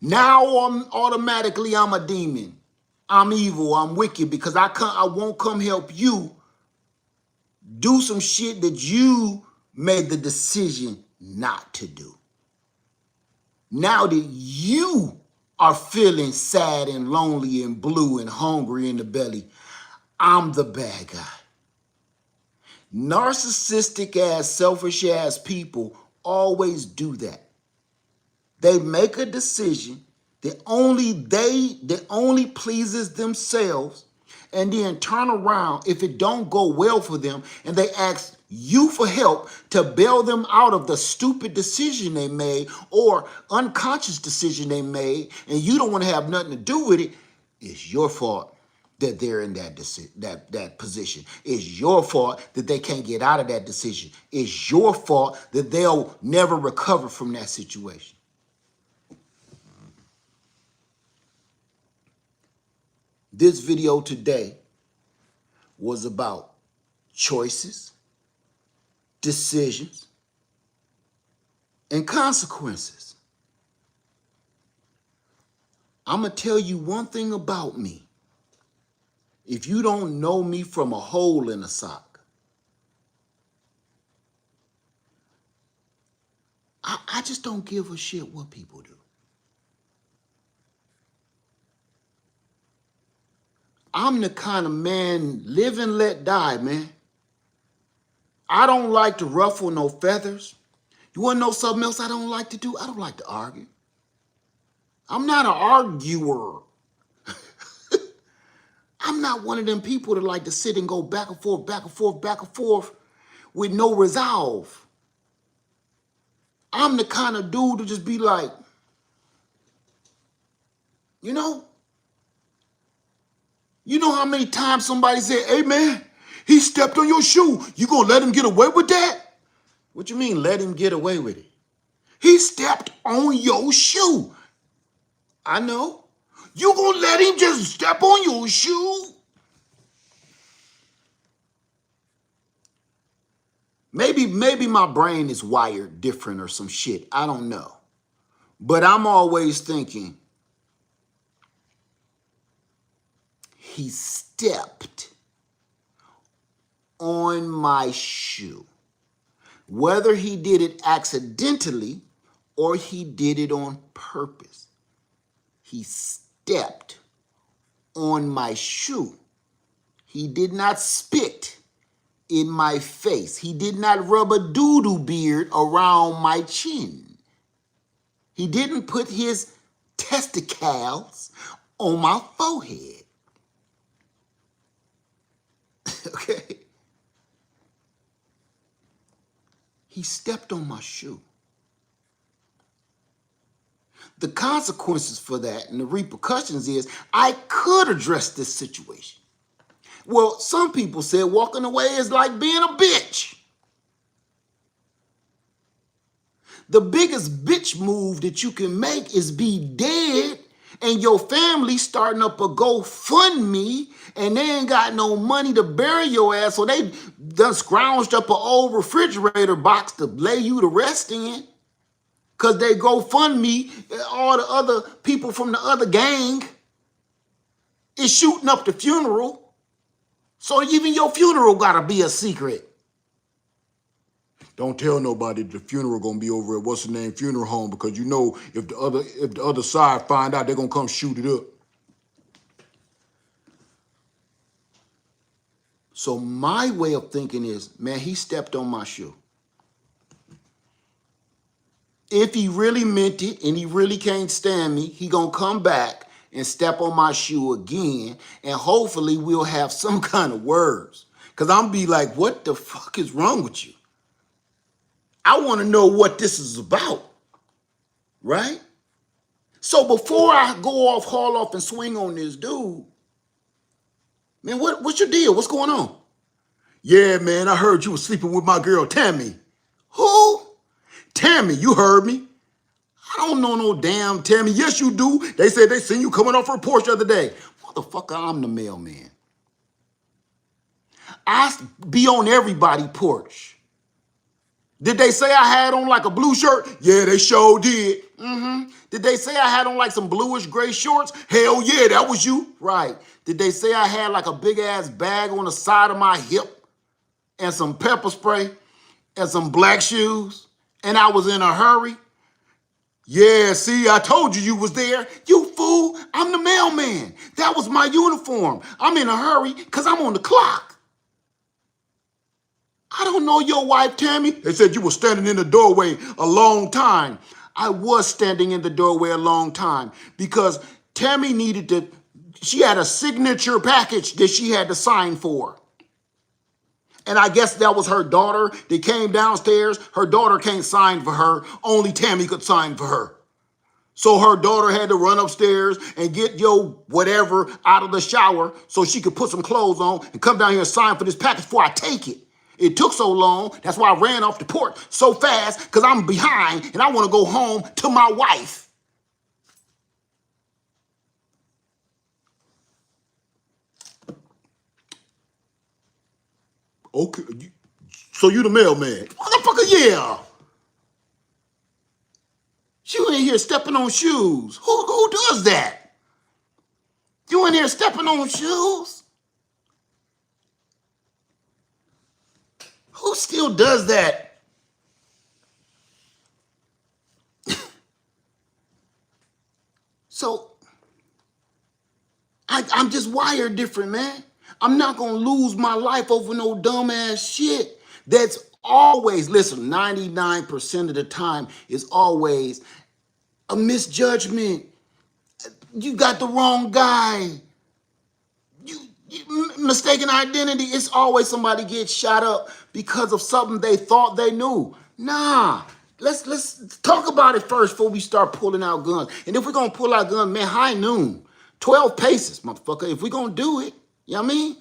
Now I'm a demon. I'm evil. I'm wicked because I won't come help you do some shit that you made the decision not to do. Now that you are feeling sad and lonely and blue and hungry in the belly, I'm the bad guy. Narcissistic ass, selfish ass people always do that. They make a decision that only pleases themselves, and then turn around if it don't go well for them, and they ask you for help to bail them out of the stupid decision they made or unconscious decision they made, and you don't want to have nothing to do with it. It's your fault that they're in that position. It's your fault that they can't get out of that decision. It's your fault that they'll never recover from that situation. This video today was about choices, decisions, and consequences. I'm going to tell you one thing about me. If you don't know me from a hole in a sock, I just don't give a shit what people do. I'm the kind of man, live and let die, man. I don't like to ruffle no feathers. You want to know something else I don't like to do? I don't like to argue. I'm not an arguer. I'm not one of them people that like to sit and go back and forth, back and forth, back and forth with no resolve. I'm the kind of dude to just be like, you know how many times somebody said, hey man, he stepped on your shoe. You gonna let him get away with that? What you mean let him get away with it? He stepped on your shoe. I know. You gonna let him just step on your shoe? Maybe my brain is wired different or some shit. I don't know. But I'm always thinking, he stepped on my shoe. Whether he did it accidentally or he did it on purpose, he stepped on my shoe. He did not spit in my face. He did not rub a doo-doo beard around my chin. He didn't put his testicles on my forehead. Okay? He stepped on my shoe. The consequences for that and the repercussions is I could address this situation. Well, some people said walking away is like being a bitch. The biggest bitch move that you can make is be dead and your family starting up a GoFundMe and they ain't got no money to bury your ass, so they done scrounged up an old refrigerator box to lay you to rest in. Because they GoFundMe, all the other people from the other gang is shooting up the funeral. So even your funeral gotta be a secret. Don't tell nobody the funeral gonna be over at what's the name funeral home, because you know if the other side find out, they're gonna come shoot it up. So my way of thinking is, man, he stepped on my shoe. If he really meant it and he really can't stand me, he gonna come back and step on my shoe again, and hopefully we'll have some kind of words. Because I'm be like, what the fuck is wrong with you? I want to know what this is about, right? So before I go off, haul off, and swing on this dude, man, what's your deal? What's going on? Yeah, man, I heard you were sleeping with my girl, Tammy. Who? Tammy, you heard me. I don't know no damn Tammy. Yes, you do. They said they seen you coming off her porch the other day. Motherfucker, I'm the mailman. I be on everybody's porch. Did they say I had on like a blue shirt? Yeah, they sure did. Did they say I had on like some bluish gray shorts? Hell yeah, that was you. Right. Did they say I had like a big ass bag on the side of my hip and some pepper spray and some black shoes and I was in a hurry? Yeah, see, I told you was there. You fool, I'm the mailman. That was my uniform. I'm in a hurry because I'm on the clock. I don't know your wife, Tammy. They said you were standing in the doorway a long time. I was standing in the doorway a long time because Tammy needed to, she had a signature package that she had to sign for. And I guess that was her daughter that came downstairs. Her daughter can't sign for her. Only Tammy could sign for her. So her daughter had to run upstairs and get your whatever out of the shower so she could put some clothes on and come down here and sign for this package before I take it. It took so long, that's why I ran off the porch so fast because I'm behind and I want to go home to my wife. Okay, so you the mailman. Motherfucker, yeah. You in here stepping on shoes. Who does that? You in here stepping on shoes? Who still does that? So, I'm just wired different, man. I'm not going to lose my life over no dumbass shit. That's always, listen, 99% of the time is always a misjudgment. You got the wrong guy. Mistaken identity, it's always somebody gets shot up because of something they thought they knew. Nah, let's talk about it first before we start pulling out guns. And if we're gonna pull out guns, man, high noon, 12 paces, motherfucker. If we're gonna do it, you know what I mean?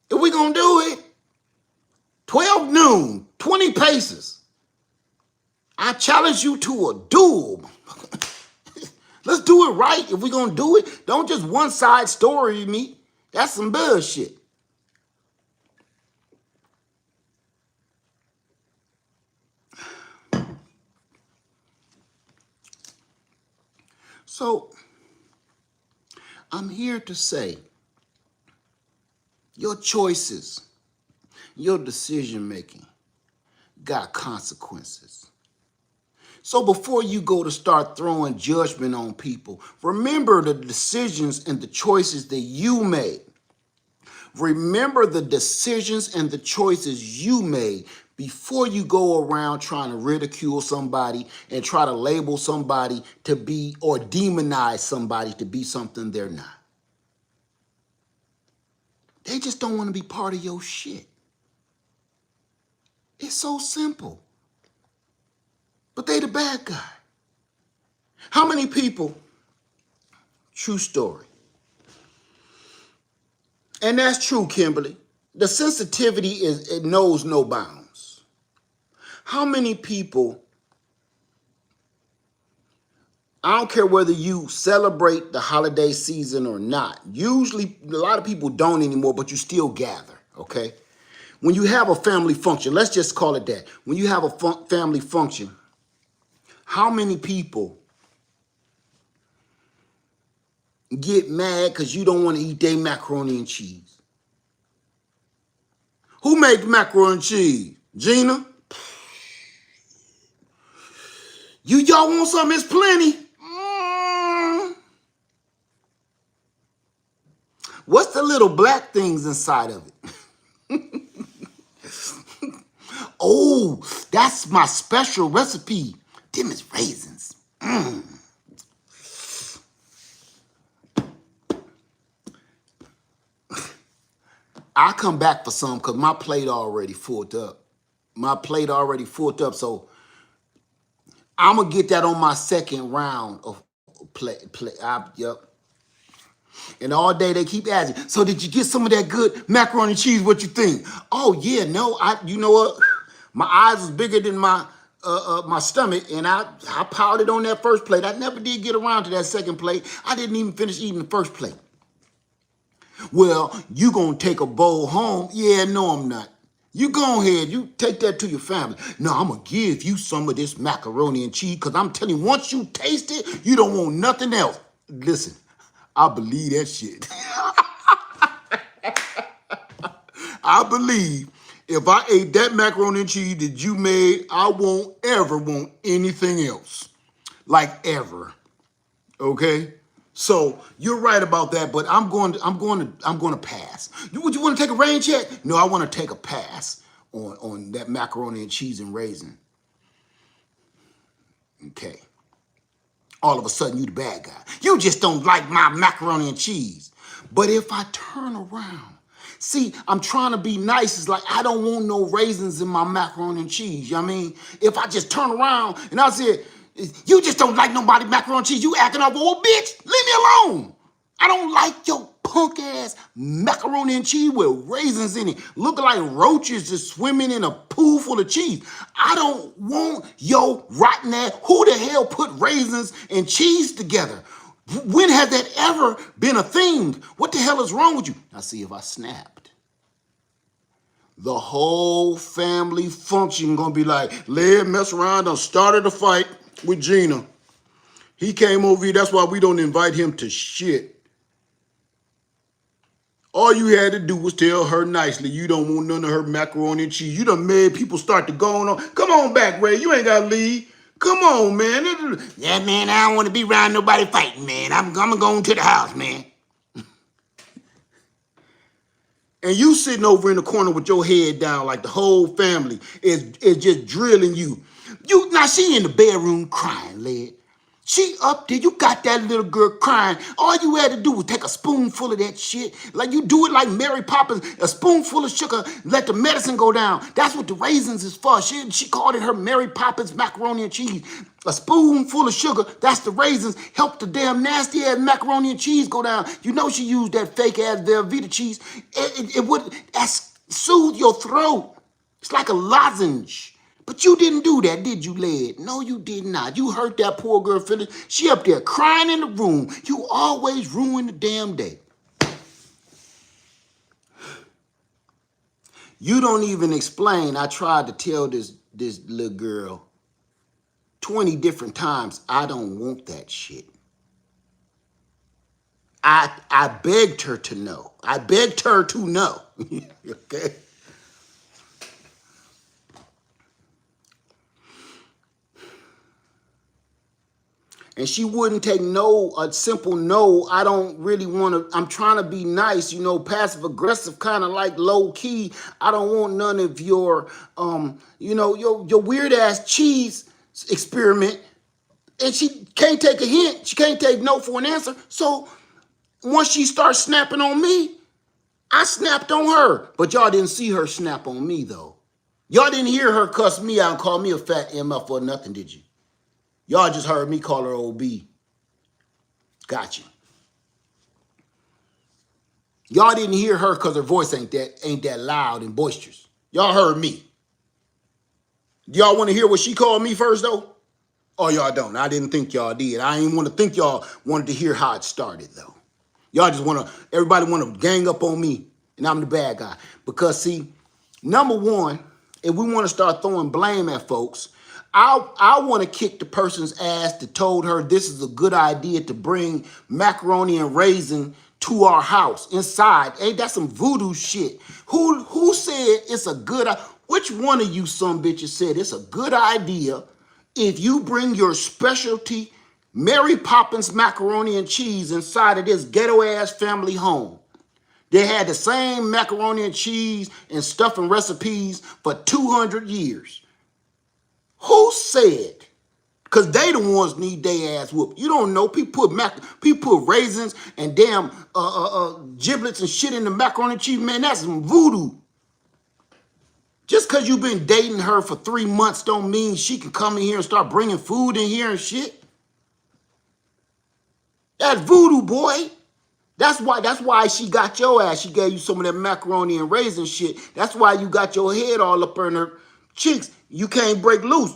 If we're gonna do it, 12 noon, 20 paces. I challenge you to a duel. Let's do it right. If we're gonna do it, don't just one side story me. That's some bullshit. So, I'm here to say, your choices, your decision making got consequences. So before you go to start throwing judgment on people, remember the decisions and the choices that you made. Remember the decisions and the choices you made before you go around trying to ridicule somebody and try to label somebody to be or demonize somebody to be something they're not. They just don't want to be part of your shit. It's so simple. But they the bad guy. How many people, true story, and that's true, Kimberly, the sensitivity it knows no bounds. How many people, I don't care whether you celebrate the holiday season or not, usually a lot of people don't anymore, but you still gather, okay? When you have a family function, let's just call it that. When you have a family function, how many people get mad because you don't want to eat their macaroni and cheese? Who makes macaroni and cheese? Gina? Y'all want something? It's plenty. What's the little black things inside of it? Oh, that's my special recipe. Them is raisins. I come back for some because my plate already filled up. My plate already filled up, so I'm gonna get that on my second round of play. Yep. And all day they keep asking, so did you get some of that good macaroni and cheese? What you think? Oh yeah, no, you know what? My eyes was bigger than my my stomach, and I piled it on that first plate. I never did get around to that second plate. I didn't even finish eating the first plate. Well, you gonna take a bowl home? Yeah, no, I'm not. You go ahead, you take that to your family. No, I'm gonna give you some of this macaroni and cheese, because I'm telling you, once you taste it, you don't want nothing else. Listen, I believe that shit. I believe if I ate that macaroni and cheese that you made, I won't ever want anything else. Like ever. Okay? So you're right about that, but I'm going to pass. Would you want to take a rain check? No, I want to take a pass on that macaroni and cheese and raisin. Okay. All of a sudden you the bad guy. You just don't like my macaroni and cheese. But if I turn around, see, I'm trying to be nice. It's like, I don't want no raisins in my macaroni and cheese. You know what I mean? If I just turn around and I said, you just don't like nobody macaroni and cheese, you acting up, old bitch, leave me alone. I don't like your punk ass macaroni and cheese with raisins in it, looking like roaches just swimming in a pool full of cheese. I don't want your rotten ass. Who the hell put raisins and cheese together? When has that ever been a thing? What the hell is wrong with you? Now see, if I snapped, the whole family function gonna be like, Led mess around and started a fight with Gina. He came over here, that's why we don't invite him to shit. All you had to do was tell her nicely you don't want none of her macaroni and cheese. You done made people start to go on. Come on back, Ray. You ain't got to leave. Come on, man. Yeah, man, I don't want to be around nobody fighting, man. I'm going to the house, man. And you sitting over in the corner with your head down like the whole family is just drilling you. Now she in the bedroom crying, Led. She up there, you got that little girl crying. All you had to do was take a spoonful of that shit. Like you do it like Mary Poppins, a spoonful of sugar, let the medicine go down. That's what the raisins is for. She called it her Mary Poppins macaroni and cheese. A spoonful of sugar, that's the raisins, help the damn nasty ass macaroni and cheese go down. You know she used that fake ass Velveeta cheese. It would soothe your throat. It's like a lozenge. But you didn't do that, did you, Led? No, you did not. You hurt that poor girl feeling. She up there crying in the room. You always ruin the damn day. You don't even explain. I tried to tell this little girl 20 different times, I don't want that shit. I begged her to know. I begged her to know. Okay? And she wouldn't take no, a simple no. I don't really want to, I'm trying to be nice, you know, passive aggressive, kind of like low key. I don't want none of your, you know, your weird ass cheese experiment. And she can't take a hint. She can't take no for an answer. So once she starts snapping on me, I snapped on her. But y'all didn't see her snap on me though. Y'all didn't hear her cuss me out and call me a fat MF or nothing, did you? Y'all just heard me call her OB. Gotcha. Y'all didn't hear her because her voice ain't that loud and boisterous. Y'all heard me. Y'all want to hear what she called me first though? Oh, y'all don't. I didn't think y'all did. I didn't want to think y'all wanted to hear how it started though. Y'all just want to, everybody want to gang up on me and I'm the bad guy. Because see, number one, if we want to start throwing blame at folks, I want to kick the person's ass that told her this is a good idea to bring macaroni and raisin to our house inside. Ain't that some voodoo shit? Who said it's a good, which one of you some bitches said it's a good idea if you bring your specialty Mary Poppins macaroni and cheese inside of this ghetto ass family home? They had the same macaroni and cheese and stuffing recipes for 200 years. Who said? Because they the ones need their ass whooped. You don't know. People put raisins and damn giblets and shit in the macaroni and cheese. Man, that's some voodoo. Just because you've been dating her for 3 months don't mean she can come in here and start bringing food in here and shit. That's voodoo, boy. That's why she got your ass. She gave you some of that macaroni and raisin shit. That's why you got your head all up in her Chicks, you can't break loose.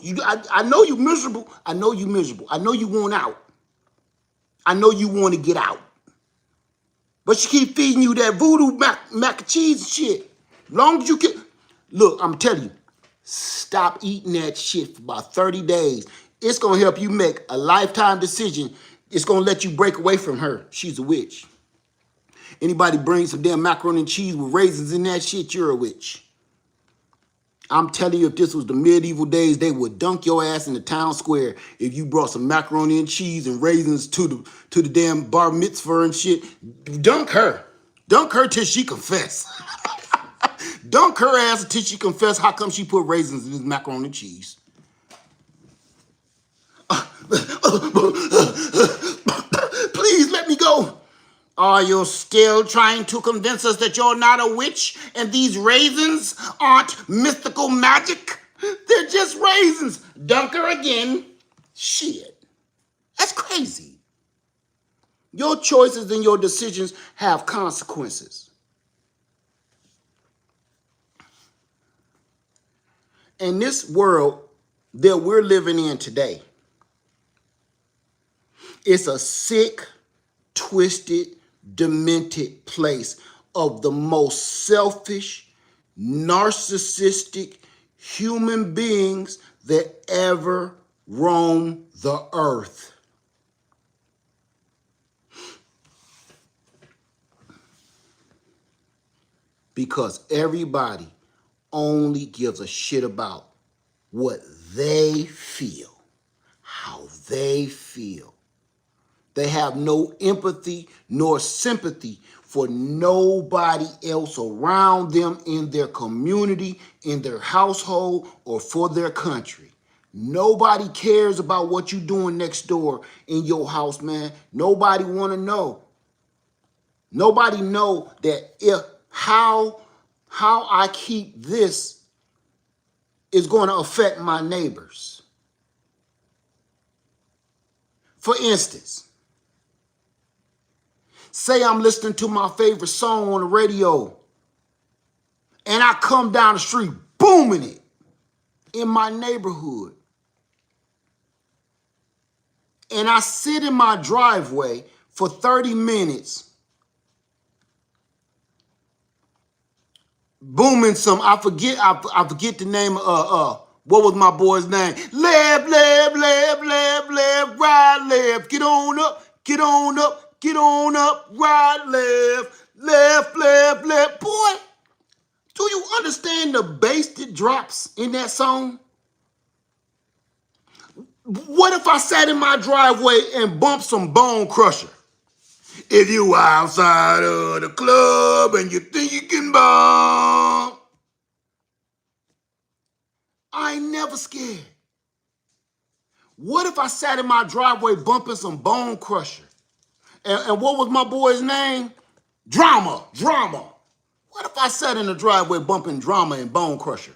I know you miserable. I know you miserable. I know you want out. I know you want to get out. But she keep feeding you that voodoo mac and cheese and shit. Long as you can. Look, I'm telling you, stop eating that shit for about 30 days. It's going to help you make a lifetime decision. It's going to let you break away from her. She's a witch. Anybody bring some damn macaroni and cheese with raisins in that shit, you're a witch. I'm telling you, if this was the medieval days, they would dunk your ass in the town square if you brought some macaroni and cheese and raisins to the damn bar mitzvah and shit. Dunk her. Dunk her till she confess. Dunk her ass until she confess how come she put raisins in this macaroni and cheese. Please let me go. Are you still trying to convince us that you're not a witch and these raisins aren't mystical magic? They're just raisins. Dunk her again. Shit. That's crazy. Your choices and your decisions have consequences. In this world that we're living in today, it's a sick, twisted, demented place of the most selfish, narcissistic human beings that ever roam the earth. Because everybody only gives a shit about what they feel, how they feel. They have no empathy nor sympathy for nobody else around them in their community, in their household, or for their country. Nobody cares about what you're doing next door in your house, man. Nobody want to know. Nobody know that if how I keep this is going to affect my neighbors. For instance, say I'm listening to my favorite song on the radio and I come down the street booming it in my neighborhood. And I sit in my driveway for 30 minutes booming some, I forget the name what was my boy's name? Left, right, left. Get on up, get on up, get on up, right, left. Boy, do you understand the bass that drops in that song? What if I sat in my driveway and bumped some Bone Crusher? If you outside of the club and you think you can bump, I ain't never scared. What if I sat in my driveway bumping some Bone Crusher? And what was my boy's name? Drama. What if I sat in the driveway bumping Drama and Bone Crusher?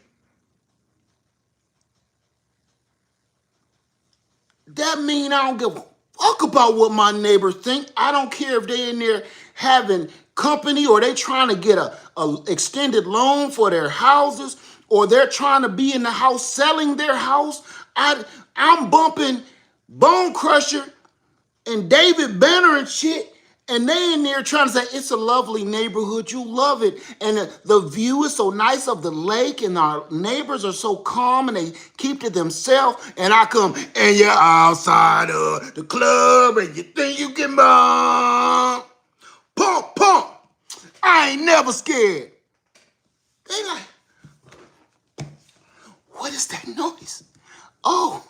That mean I don't give a fuck about what my neighbors think. I don't care if they in there having company or they trying to get a extended loan for their houses or they're trying to be in the house selling their house. I'm bumping Bone Crusher and David Banner and shit, and they in there trying to say, it's a lovely neighborhood, you love it. And the view is so nice of the lake, and our neighbors are so calm, and they keep to themselves. And I come, and you're outside of the club, and you think you can pump. I ain't never scared. They like, what is that noise? Oh,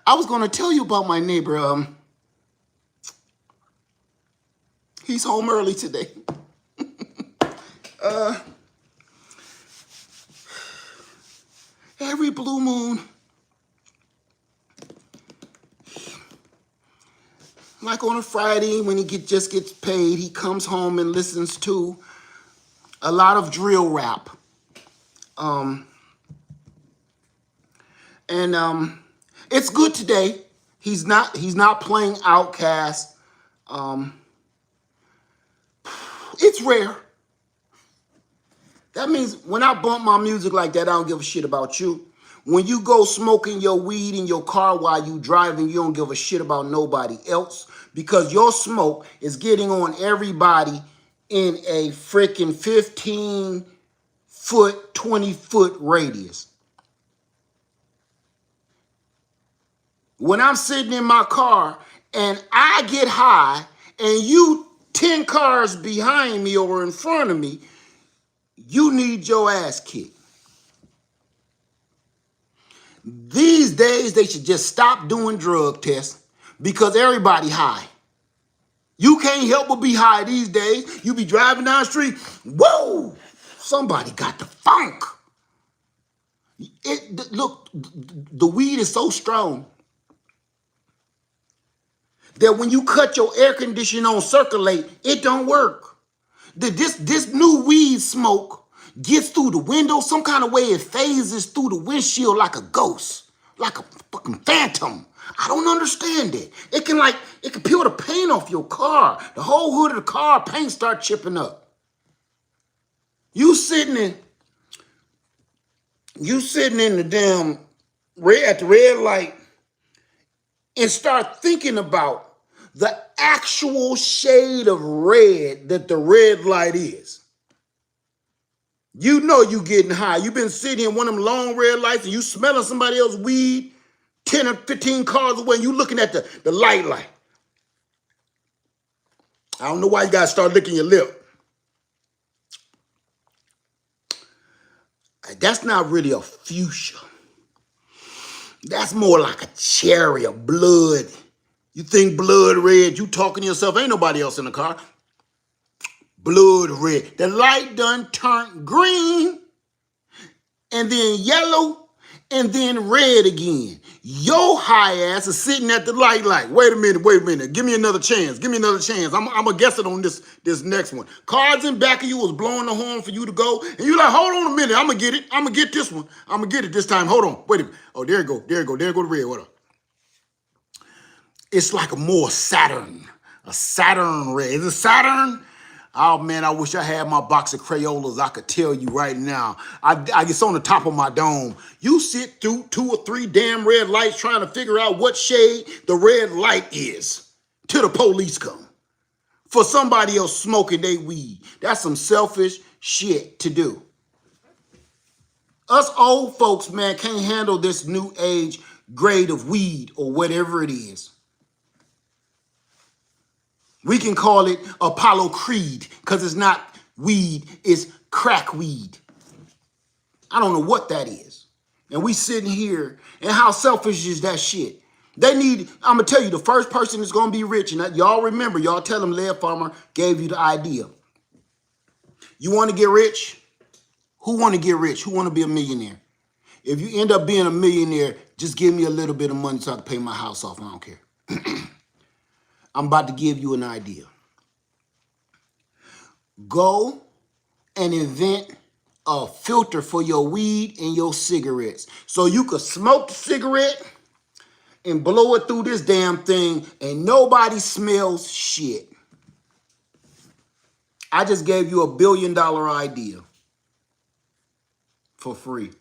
I was going to tell you about my neighbor. He's home early today. Every blue moon, like on a Friday when he just gets paid, he comes home and listens to a lot of drill rap. It's good today. He's not playing Outkast. It's rare. That means when I bump my music like that, I don't give a shit about you. When you go smoking your weed in your car while you driving, you don't give a shit about nobody else because your smoke is getting on everybody in a freaking 15-foot, 20-foot radius. When I'm sitting in my car and I get high and you 10 cars behind me or in front of me, you need your ass kicked. These days, they should just stop doing drug tests because everybody high. You can't help but be high these days. You be driving down the street, whoa, somebody got the funk. Look, the weed is so strong that when you cut your air conditioning on circulate, it don't work. This new weed smoke gets through the window some kind of way. It phases through the windshield like a ghost, like a fucking phantom. I don't understand it. It can peel the paint off your car. The whole hood of the car, paint start chipping up. You sitting in the damn at the red light and start thinking about the actual shade of red that the red light is. You know you getting high. You've been sitting in one of them long red lights and you smelling somebody else's weed 10 or 15 cars away and you looking at the light. I don't know why you gotta start licking your lip. That's not really a fuchsia. That's more like a cherry, a blood. You think blood red, you talking to yourself, ain't nobody else in the car. Blood red. The light done turned green and then yellow and then red again. Your high ass is sitting at the light like, wait a minute, give me another chance. I'm gonna guess it on this next one. Cars in back of you was blowing the horn for you to go, and you like, hold on a minute, I'm gonna get it. I'm gonna get this one. I'm gonna get it this time. Hold on, wait a minute. Oh, there you go the red. What up? It's like a Saturn red. Is it Saturn? Oh man, I wish I had my box of Crayolas. I could tell you right now. It's on the top of my dome. You sit through 2 or 3 damn red lights trying to figure out what shade the red light is till the police come. For somebody else smoking they weed. That's some selfish shit to do. Us old folks, man, can't handle this new age grade of weed or whatever it is. We can call it Apollo Creed because it's not weed, it's crack weed. I don't know what that is. And we sitting here, and how selfish is that shit? I'm going to tell you, the first person that's going to be rich, and y'all remember, y'all tell them Lead Farmer gave you the idea. You want to get rich? Who want to get rich? Who want to be a millionaire? If you end up being a millionaire, just give me a little bit of money so I can pay my house off. I don't care. I'm about to give you an idea. Go and invent a filter for your weed and your cigarettes. So you could smoke the cigarette and blow it through this damn thing and nobody smells shit. I just gave you $1 billion idea for free.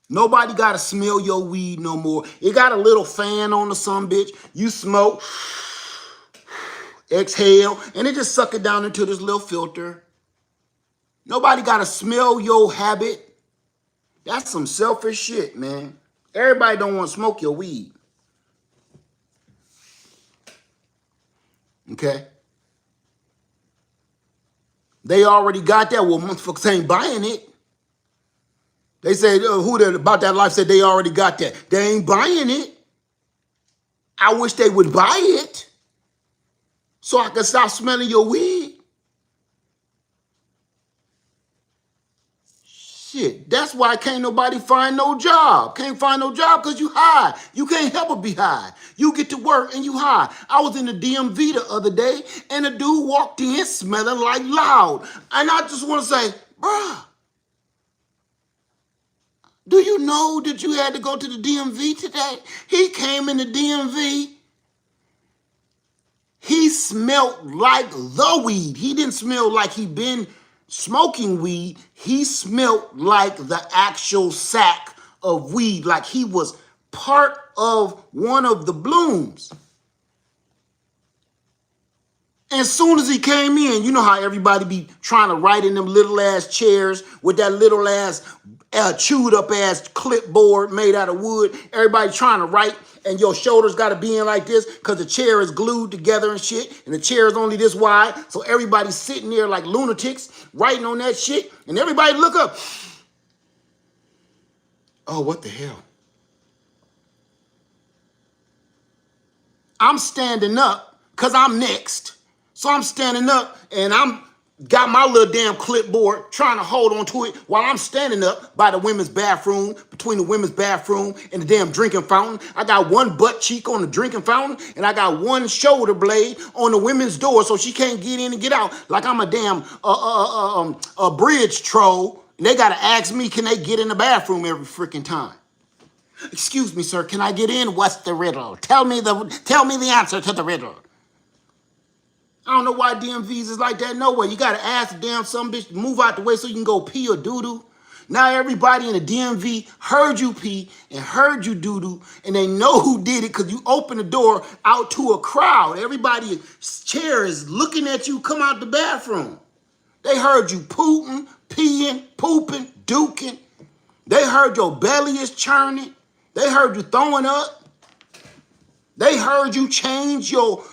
Nobody got to smell your weed no more. It got a little fan on the some bitch. You smoke, exhale, and it just suck it down into this little filter. Nobody got to smell your habit. That's some selfish shit, man. Everybody don't want to smoke your weed. Okay? They already got that. Well, motherfuckers ain't buying it. They say, about that life said they already got that. They ain't buying it. I wish they would buy it so I could stop smelling your weed. Shit, that's why can't nobody find no job. Can't find no job because you high. You can't help but be high. You get to work and you high. I was in the DMV the other day and a dude walked in smelling like loud. And I just want to say, bruh, do you know that you had to go to the DMV today? He came in the DMV. He smelled like the weed. He didn't smell like he been smoking weed, he smelt like the actual sack of weed, like he was part of one of the blooms. And as soon as he came in, you know how everybody be trying to write in them little ass chairs with that little ass chewed up ass clipboard made out of wood. Everybody trying to write, and your shoulders got to be in like this because the chair is glued together and shit, and the chair is only this wide. So everybody's sitting there like lunatics writing on that shit, and everybody look up. Oh, what the hell? I'm standing up because I'm next. So I'm standing up and I'm got my little damn clipboard trying to hold on to it while I'm standing up by the women's bathroom, between the women's bathroom and the damn drinking fountain. I got one butt cheek on the drinking fountain and I got one shoulder blade on the women's door so she can't get in and get out like I'm a damn a bridge troll. And they gotta ask me, can they get in the bathroom every freaking time? Excuse me, sir, can I get in? What's the riddle? Tell me the answer to the riddle. I don't know why DMVs is like that. No way. You gotta ask the damn some bitch to move out the way so you can go pee or doo-doo. Now everybody in the DMV heard you pee and heard you doo-doo, and they know who did it because you opened the door out to a crowd. Everybody's chair is looking at you come out the bathroom. They heard you pooting, peeing, pooping, duking. They heard your belly is churning. They heard you throwing up. They heard you change your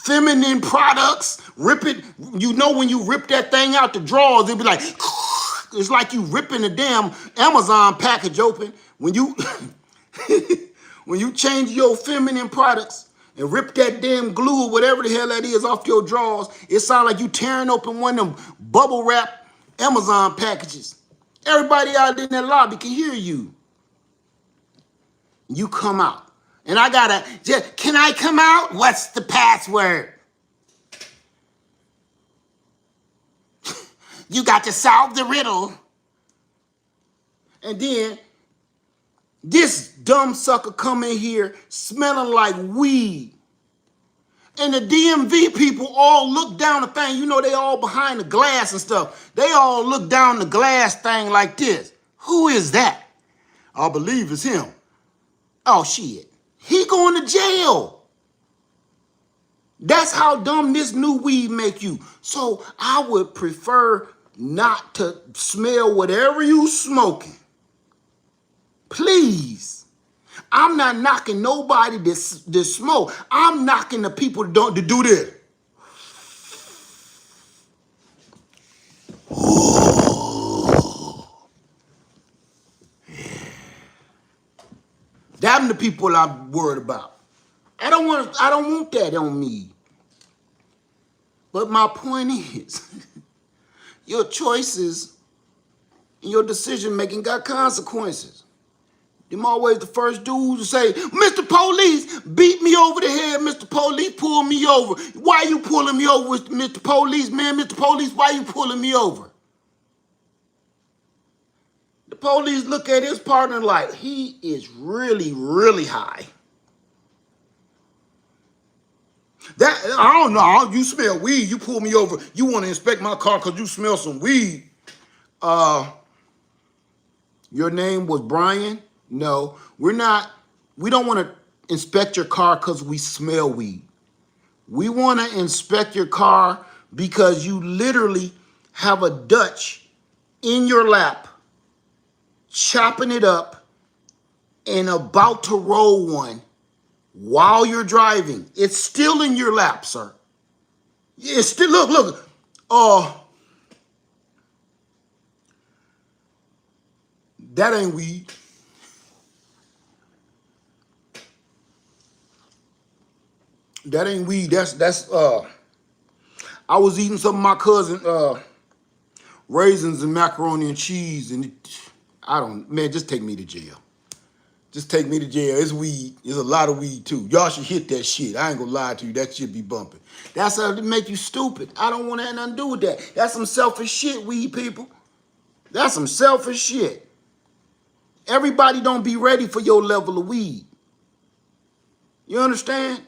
feminine products, rip it. You know when you rip that thing out the drawers, it'd be like, it's like you ripping the damn Amazon package open. When you when you change your feminine products and rip that damn glue or whatever the hell that is off your drawers, it sounds like you tearing open one of them bubble wrap Amazon packages. Everybody out in that lobby can hear you. You come out. And I gotta, can I come out? What's the password? You got to solve the riddle. And then this dumb sucker come in here smelling like weed. And the DMV people all look down the thing. You know, they all behind the glass and stuff. They all look down the glass thing like this. Who is that? I believe it's him. Oh, shit. He going to jail. That's how dumb this new weed make you. So I would prefer not to smell whatever you smoking. Please. I'm not knocking nobody that smoke. I'm knocking the people to do this. Them the people I'm worried about. I don't want that on me. But my point is, your choices and your decision making got consequences. Them always the first dudes to say, Mr. Police, beat me over the head. Mr. Police, pull me over. Why you pulling me over, Mr. Police, man? Mr. Police, why you pulling me over? The police look at his partner like, he is really, really high. That, I don't know, you smell weed, you pull me over, you want to inspect my car because you smell some weed. Your name was Brian? No, we don't want to inspect your car because we smell weed. We want to inspect your car because you literally have a Dutch in your lap, chopping it up and about to roll one while you're driving. It's still in your lap, sir. It's still, look. That ain't weed. That ain't weed. That's I was eating some of my cousin raisins and macaroni and cheese, and man, just take me to jail. Just take me to jail. It's weed. There's a lot of weed too. Y'all should hit that shit. I ain't gonna lie to you. That shit be bumping. That's how to make you stupid. I don't want to have nothing to do with that. That's some selfish shit, weed people. That's some selfish shit. Everybody don't be ready for your level of weed. You understand?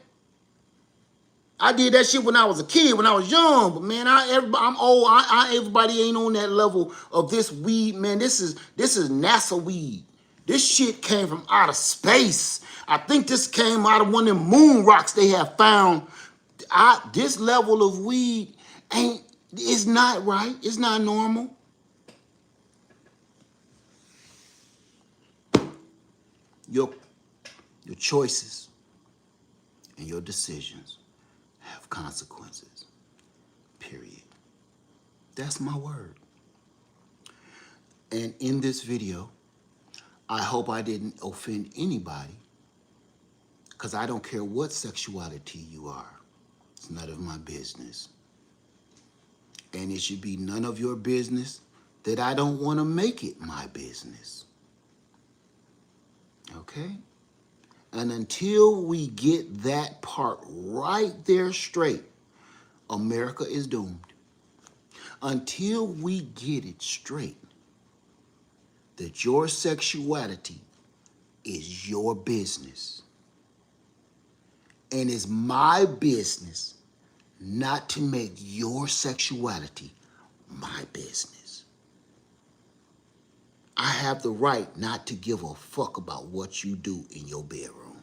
I did that shit when I was a kid, when I was young. But man, I'm old. Everybody ain't on that level of this weed, man. This is NASA weed. This shit came from outer space. I think this came out of one of them moon rocks they have found. This level of weed it's not right. It's not normal. Your choices and your decisions have consequences. Period. That's my word. And in this video, I hope I didn't offend anybody, because I don't care what sexuality you are. It's none of my business. And it should be none of your business that I don't want to make it my business. Okay? And until we get that part right there straight, America is doomed. Until we get it straight that your sexuality is your business, and it's my business not to make your sexuality my business. I have the right not to give a fuck about what you do in your bedroom.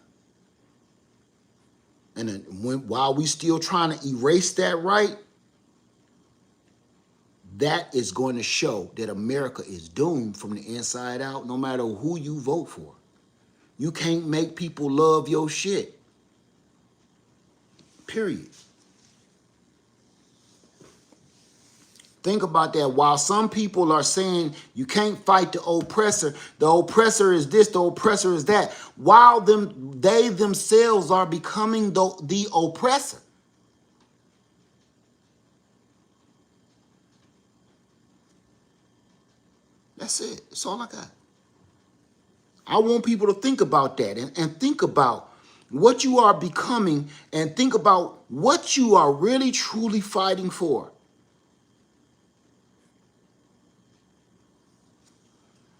And then while we still trying to erase that right, that is going to show that America is doomed from the inside out, no matter who you vote for. You can't make people love your shit. Period. Think about that. While some people are saying you can't fight the oppressor is this, the oppressor is that, while they themselves are becoming the oppressor. That's it. That's all I got. I want people to think about that and think about what you are becoming, and think about what you are really truly fighting for.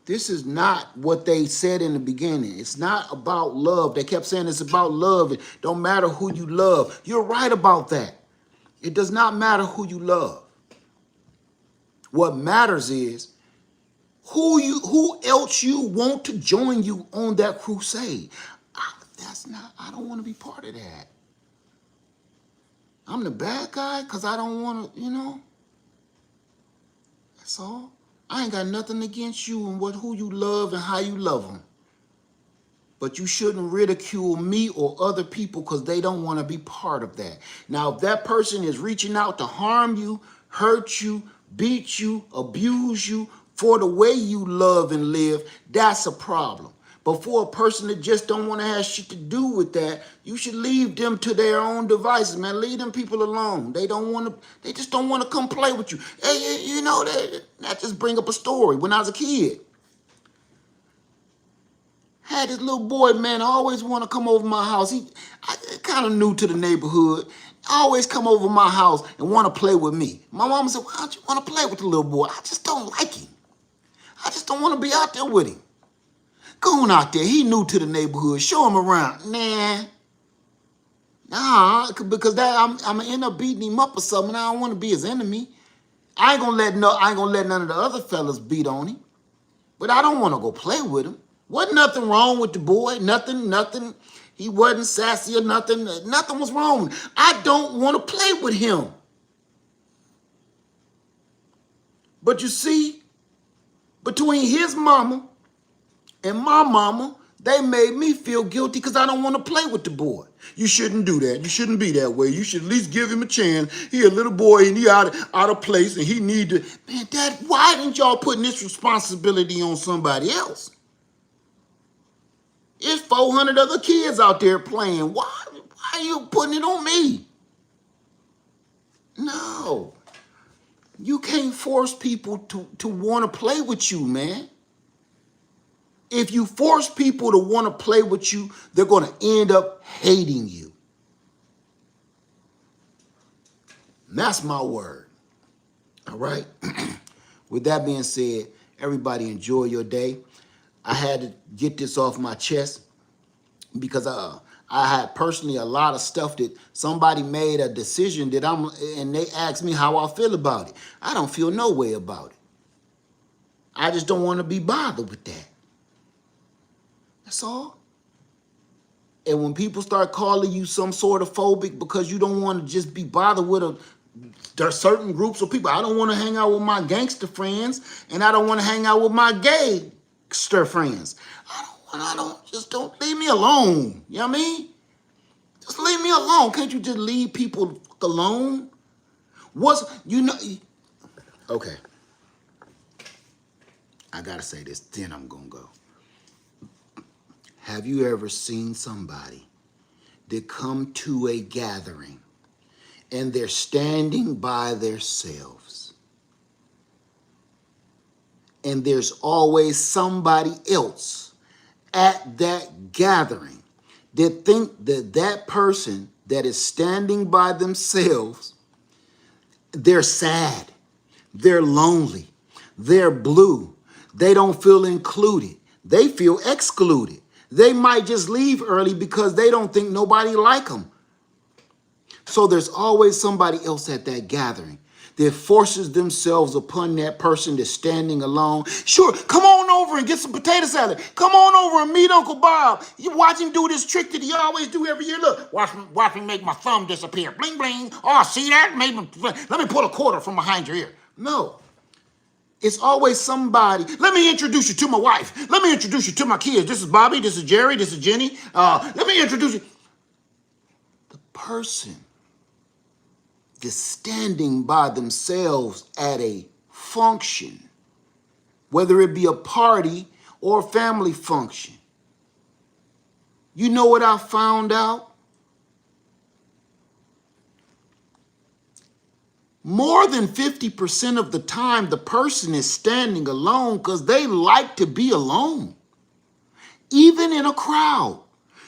This is not what they said in the beginning. It's not about love. They kept saying it's about love. It don't matter who you love. You're right about that. It does not matter who you love. What matters is who else you want to join you on that crusade. I don't want to be part of that. I'm the bad guy because I don't want to, that's all. I ain't got nothing against you and who you love and how you love them. But you shouldn't ridicule me or other people because they don't want to be part of that. Now, if that person is reaching out to harm you, hurt you, beat you, abuse you for the way you love and live, that's a problem. But for a person that just don't want to have shit to do with that, you should leave them to their own devices, man. Leave them people alone. They just don't want to come play with you. Hey, that just bring up a story. When I was a kid, had this little boy, man, always want to come over my house. He kind of new to the neighborhood. Always come over my house and want to play with me. My mama said, why don't you want to play with the little boy? I just don't like him. I just don't want to be out there with him. Go on out there. He new to the neighborhood. Show him around. Nah, because I'm gonna end up beating him up or something. I don't want to be his enemy. I ain't gonna let none of the other fellas beat on him. But I don't want to go play with him. Wasn't nothing wrong with the boy. Nothing. He wasn't sassy or nothing. Nothing was wrong. I don't want to play with him. But you see, between his mama and my mama, they made me feel guilty because I don't want to play with the boy. You shouldn't do that. You shouldn't be that way. You should at least give him a chance. He a little boy and he out of place and he need to. Man, Dad, why didn't y'all putting this responsibility on somebody else? There's 400 other kids out there playing. Why are you putting it on me? No. You can't force people to want to play with you, man. If you force people to want to play with you, they're going to end up hating you. And that's my word. All right? With that being said, everybody enjoy your day. I had to get this off my chest because I I had personally a lot of stuff that somebody made a decision that and they asked me how I feel about it. I don't feel no way about it. I just don't want to be bothered with that. That's all. And when people start calling you some sort of phobic because you don't want to just be bothered with there are certain groups of people. I don't want to hang out with my gangster friends, and I don't want to hang out with my gangster friends. Just don't leave me alone. You know what I mean? Just leave me alone. Can't you just leave people alone? Okay. I gotta say this, then I'm gonna go. Have you ever seen somebody that come to a gathering and they're standing by themselves, and there's always somebody else at that gathering that think that that person that is standing by themselves, they're sad, they're lonely, they're blue, they don't feel included, they feel excluded. They might just leave early because they don't think nobody like them. So there's always somebody else at that gathering that forces themselves upon that person that's standing alone. Sure, come on over and get some potato salad. Come on over and meet Uncle Bob. You watch him do this trick that he always do every year. Look, watch me make my thumb disappear. Bling, bling. Oh, see that? Let me pull a quarter from behind your ear. No. It's always somebody. Let me introduce you to my wife. Let me introduce you to my kids. This is Bobby. This is Jerry. This is Jenny. Let me introduce you. The person that's standing by themselves at a function, whether it be a party or a family function. You know what I found out? More than 50% of the time, the person is standing alone because they like to be alone. Even in a crowd,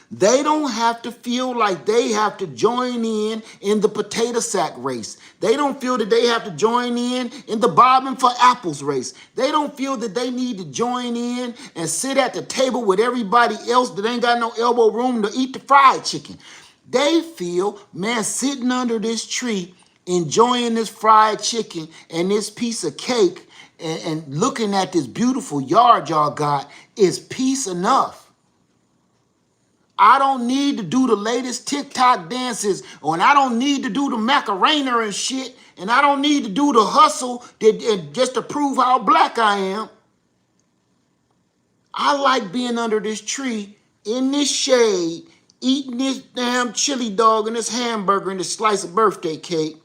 they don't have to feel like they have to join in the potato sack race. They don't feel that they have to join in the bobbing for apples race. They don't feel that they need to join in and sit at the table with everybody else that ain't got no elbow room to eat the fried chicken. They feel, man, sitting under this tree, enjoying this fried chicken and this piece of cake and looking at this beautiful yard y'all got is peace enough. I don't need to do the latest TikTok dances, and I don't need to do the Macarena and shit, and I don't need to do the hustle just to prove how black I am. I like being under this tree, in this shade, eating this damn chili dog and this hamburger and this slice of birthday cake,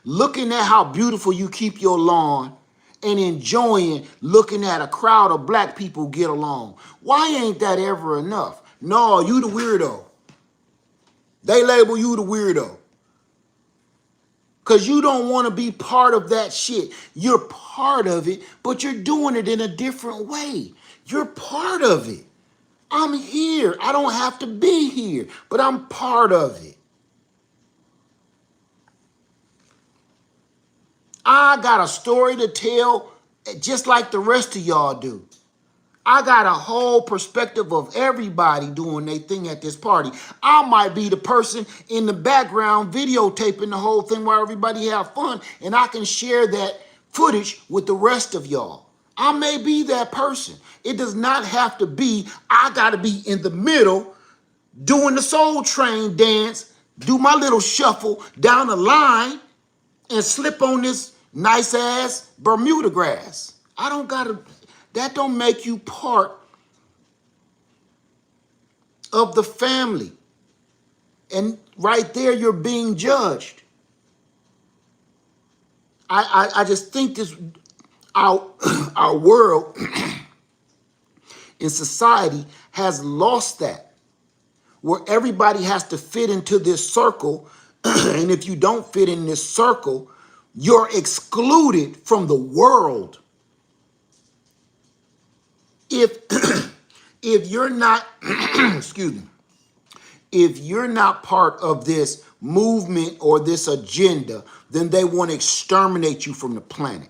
looking at how beautiful you keep your lawn, and enjoying looking at a crowd of black people get along. Why ain't that ever enough? No, you the weirdo. They label you the weirdo. Because you don't want to be part of that shit. You're part of it, but you're doing it in a different way. You're part of it. I'm here. I don't have to be here, but I'm part of it. I got a story to tell just like the rest of y'all do. I got a whole perspective of everybody doing their thing at this party. I might be the person in the background videotaping the whole thing while everybody have fun, and I can share that footage with the rest of y'all. I may be that person. It does not have to be, I got to be in the middle doing the Soul Train dance, do my little shuffle down the line, and slip on this nice ass Bermuda grass. I don't got to. That don't make you part of the family. And right there, you're being judged. I just think this, our world in society has lost that, where everybody has to fit into this circle. And if you don't fit in this circle, you're excluded from the world. If you're not, excuse me, if you're not part of this movement or this agenda, then they want to exterminate you from the planet.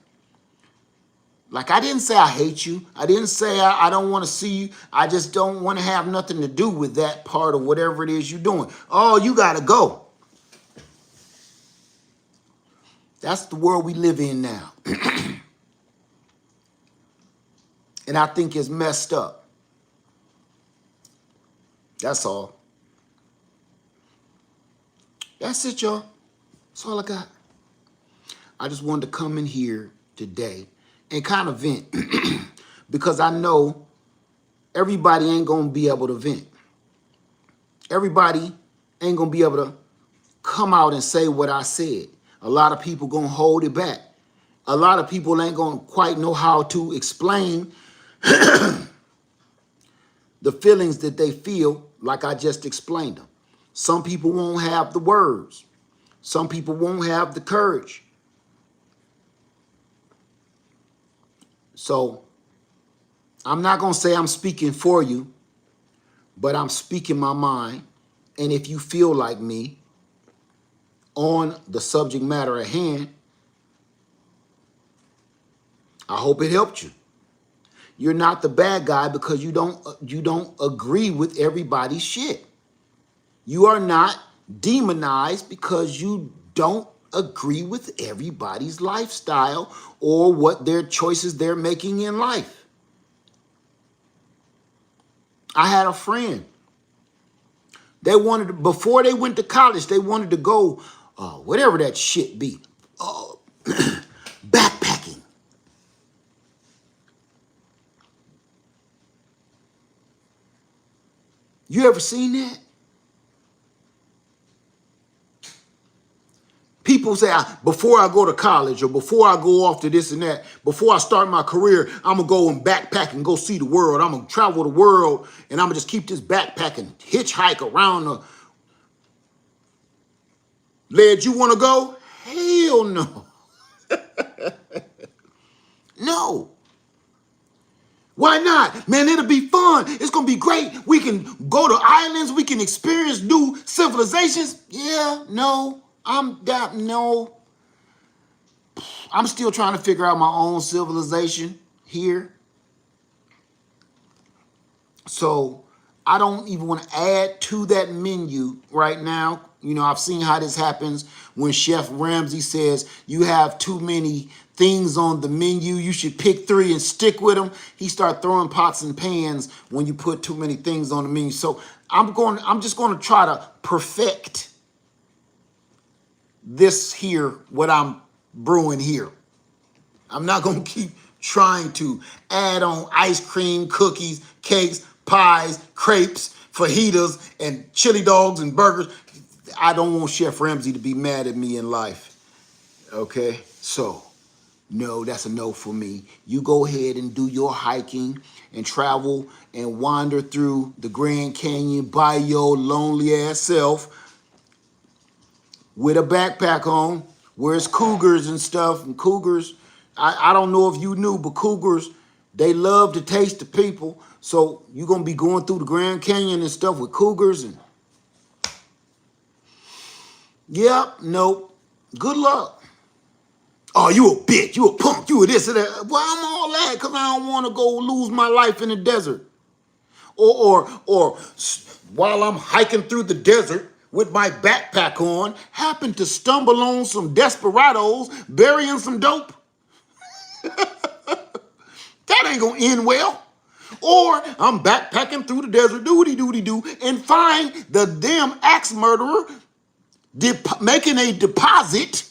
Like, I didn't say I hate you. I didn't say I don't want to see you. I just don't want to have nothing to do with that part of whatever it is you're doing. Oh, you got to go. That's the world we live in now. And I think it's messed up. That's all. That's it, y'all. That's all I got. I just wanted to come in here today and kind of vent because I know everybody ain't going to be able to vent. Everybody ain't going to be able to come out and say what I said. A lot of people going to hold it back. A lot of people ain't going to quite know how to explain the feelings that they feel like I just explained them. Some people won't have the words. Some people won't have the courage. So I'm not going to say I'm speaking for you, but I'm speaking my mind. And if you feel like me on the subject matter at hand, I hope it helped you. You're not the bad guy because you don't agree with everybody's shit. You are not demonized because you don't agree with everybody's lifestyle or what their choices they're making in life. I had a friend. They wanted to, before they went to college, they wanted to go, whatever that shit be, backpacking. You ever seen that? People say, before I go to college or before I go off to this and that, before I start my career, I'm going to go and backpack and go see the world. I'm going to travel the world and I'm going to just keep this backpack and hitchhike around the... Led, you want to go? Hell no. No. Why not? Man, it'll be fun. It's going to be great. We can go to islands. We can experience new civilizations. Yeah, no. No. I'm still trying to figure out my own civilization here. So I don't even want to add to that menu right now. You know, I've seen how this happens when Chef Ramsay says you have too many things on the menu. You should pick 3 and stick with them. He starts throwing pots and pans when you put too many things on the menu. So I'm just going to try to perfect this here, what I'm brewing here. I'm not going to keep trying to add on ice cream, cookies, cakes, pies, crepes, fajitas, and chili dogs and burgers. I don't want Chef Ramsay to be mad at me in life. Okay? So, no, that's a no for me. You go ahead and do your hiking and travel and wander through the Grand Canyon by your lonely ass self with a backpack on, where it's cougars and stuff. And cougars, I don't know if you knew, but cougars, they love to taste the people. So you're going to be going through the Grand Canyon and stuff with cougars. And yep, nope. Good luck. Oh, you a bitch. You a punk. You a this and that. Well, I'm all that because I don't want to go lose my life in the desert. Or while I'm hiking through the desert with my backpack on, happen to stumble on some desperados burying some dope. That ain't gonna end well. Or I'm backpacking through the desert, doody-doody-doo, and find the damn axe murderer making a deposit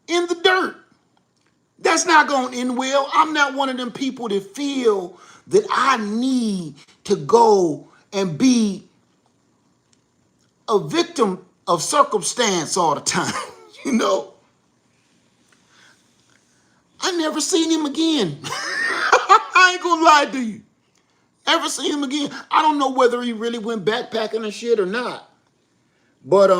in the dirt. That's not gonna end well. I'm not one of them people that feel that I need to go and be a victim of circumstance all the time. You know, I never seen him again. I ain't gonna lie to you. Ever seen him again? I don't know whether he really went backpacking and shit or not. But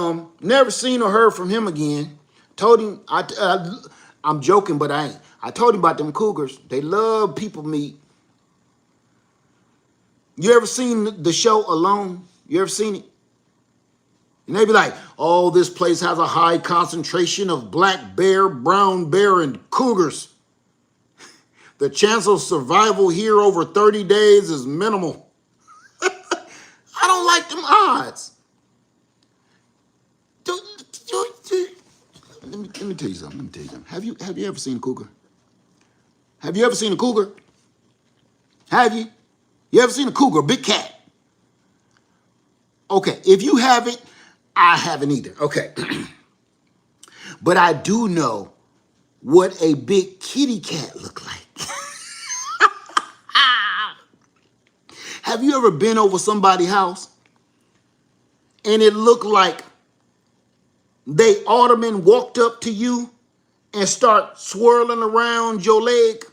never seen or heard from him again. Told him, I'm joking, but I ain't. I told him about them cougars. They love people meat. You ever seen the show Alone? You ever seen it? And they be like, oh, this place has a high concentration of black bear, brown bear, and cougars. The chance of survival here over 30 days is minimal. I don't like them odds. Let me tell you something. Have you ever seen a cougar? Have you ever seen a cougar? Have you? You ever seen a cougar, a big cat? Okay, if you haven't, I haven't either. Okay. But I do know what a big kitty cat look like. Have you ever been over somebody's house and it looked like they Ottoman walked up to you and start swirling around your leg?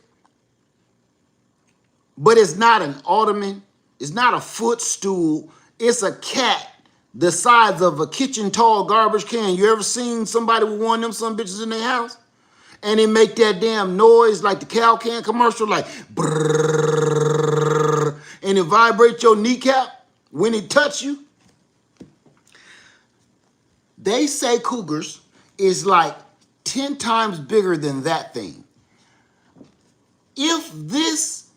But it's not an Ottoman. It's not a footstool. It's a cat the size of a kitchen tall garbage can. You ever seen somebody with one of them some bitches in their house? And they make that damn noise like the cow can commercial, like brrrr, and it vibrates your kneecap when it touch you. They say cougars is like 10 times bigger than that thing. If this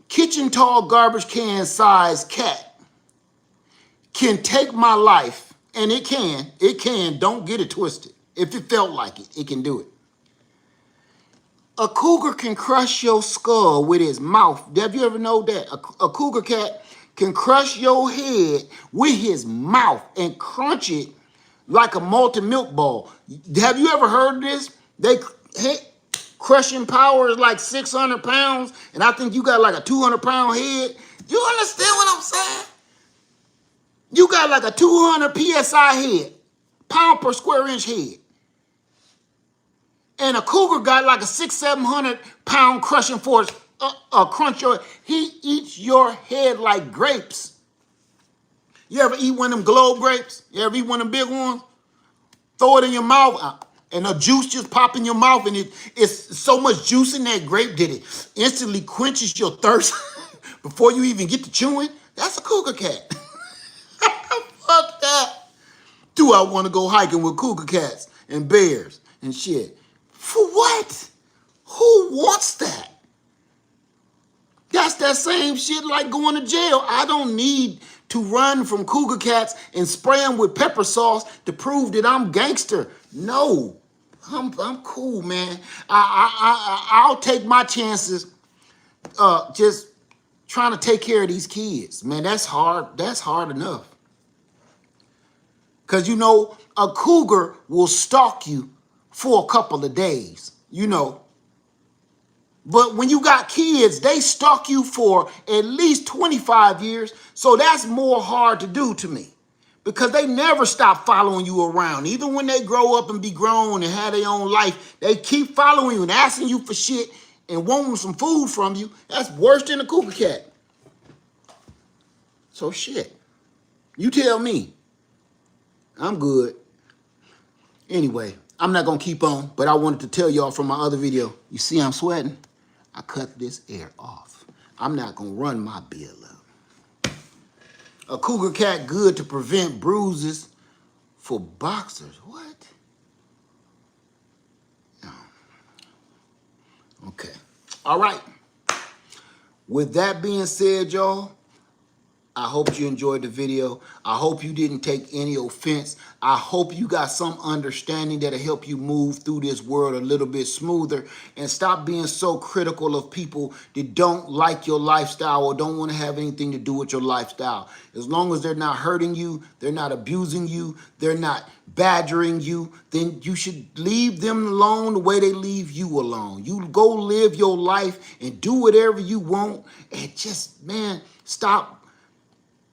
kitchen tall garbage can size cat can take my life, and it can, don't get it twisted. If it felt like it, it can do it. A cougar can crush your skull with his mouth. Have you ever known that? A cougar cat can crush your head with his mouth and crunch it like a malted milk ball. Have you ever heard of this? Crushing power is like 600 pounds, and I think you got like a 200-pound head. You understand what I'm saying? You got like a 200 PSI head, pound per square inch head. And a cougar got like a 600-700 pound crushing force, crunch your, he eats your head like grapes. You ever eat one of them globe grapes? You ever eat one of them big ones? Throw it in your mouth, and the juice just pop in your mouth, and it's so much juice in that grape that it instantly quenches your thirst before you even get to chewing. That's a cougar cat. Fuck that. Do I want to go hiking with cougar cats and bears and shit? For what? Who wants that? That's that same shit like going to jail. I don't need to run from cougar cats and spray them with pepper sauce to prove that I'm gangster. No, I'm cool, man. I'll take my chances just trying to take care of these kids. Man, that's hard. That's hard enough. Because, you know, a cougar will stalk you for a couple of days, you know. But when you got kids, they stalk you for at least 25 years. So that's more hard to do to me. Because they never stop following you around. Even when they grow up and be grown and have their own life, they keep following you and asking you for shit and wanting some food from you. That's worse than a cougar cat. So shit. You tell me. I'm good. Anyway, I'm not going to keep on, but I wanted to tell y'all from my other video. You see I'm sweating? I cut this air off. I'm not going to run my bill up. A cougar cat good to prevent bruises for boxers. What? No. Okay. All right. With that being said, y'all, I hope you enjoyed the video. I hope you didn't take any offense. I hope you got some understanding that'll help you move through this world a little bit smoother and stop being so critical of people that don't like your lifestyle or don't want to have anything to do with your lifestyle. As long as they're not hurting you, they're not abusing you, they're not badgering you, then you should leave them alone the way they leave you alone. You go live your life and do whatever you want and just, man, stop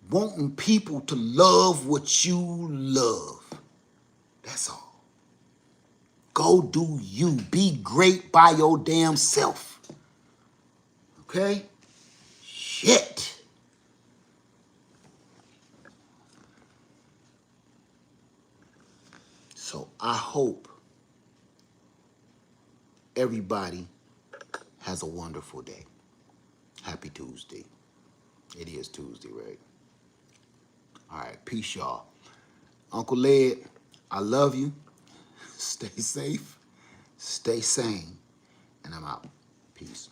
wanting people to love what you love. That's all. Go do you. Be great by your damn self. Okay? Shit. So I hope everybody has a wonderful day. Happy Tuesday. It is Tuesday, right? All right, peace, y'all. Uncle Led, I love you. Stay safe, stay sane, and I'm out. Peace.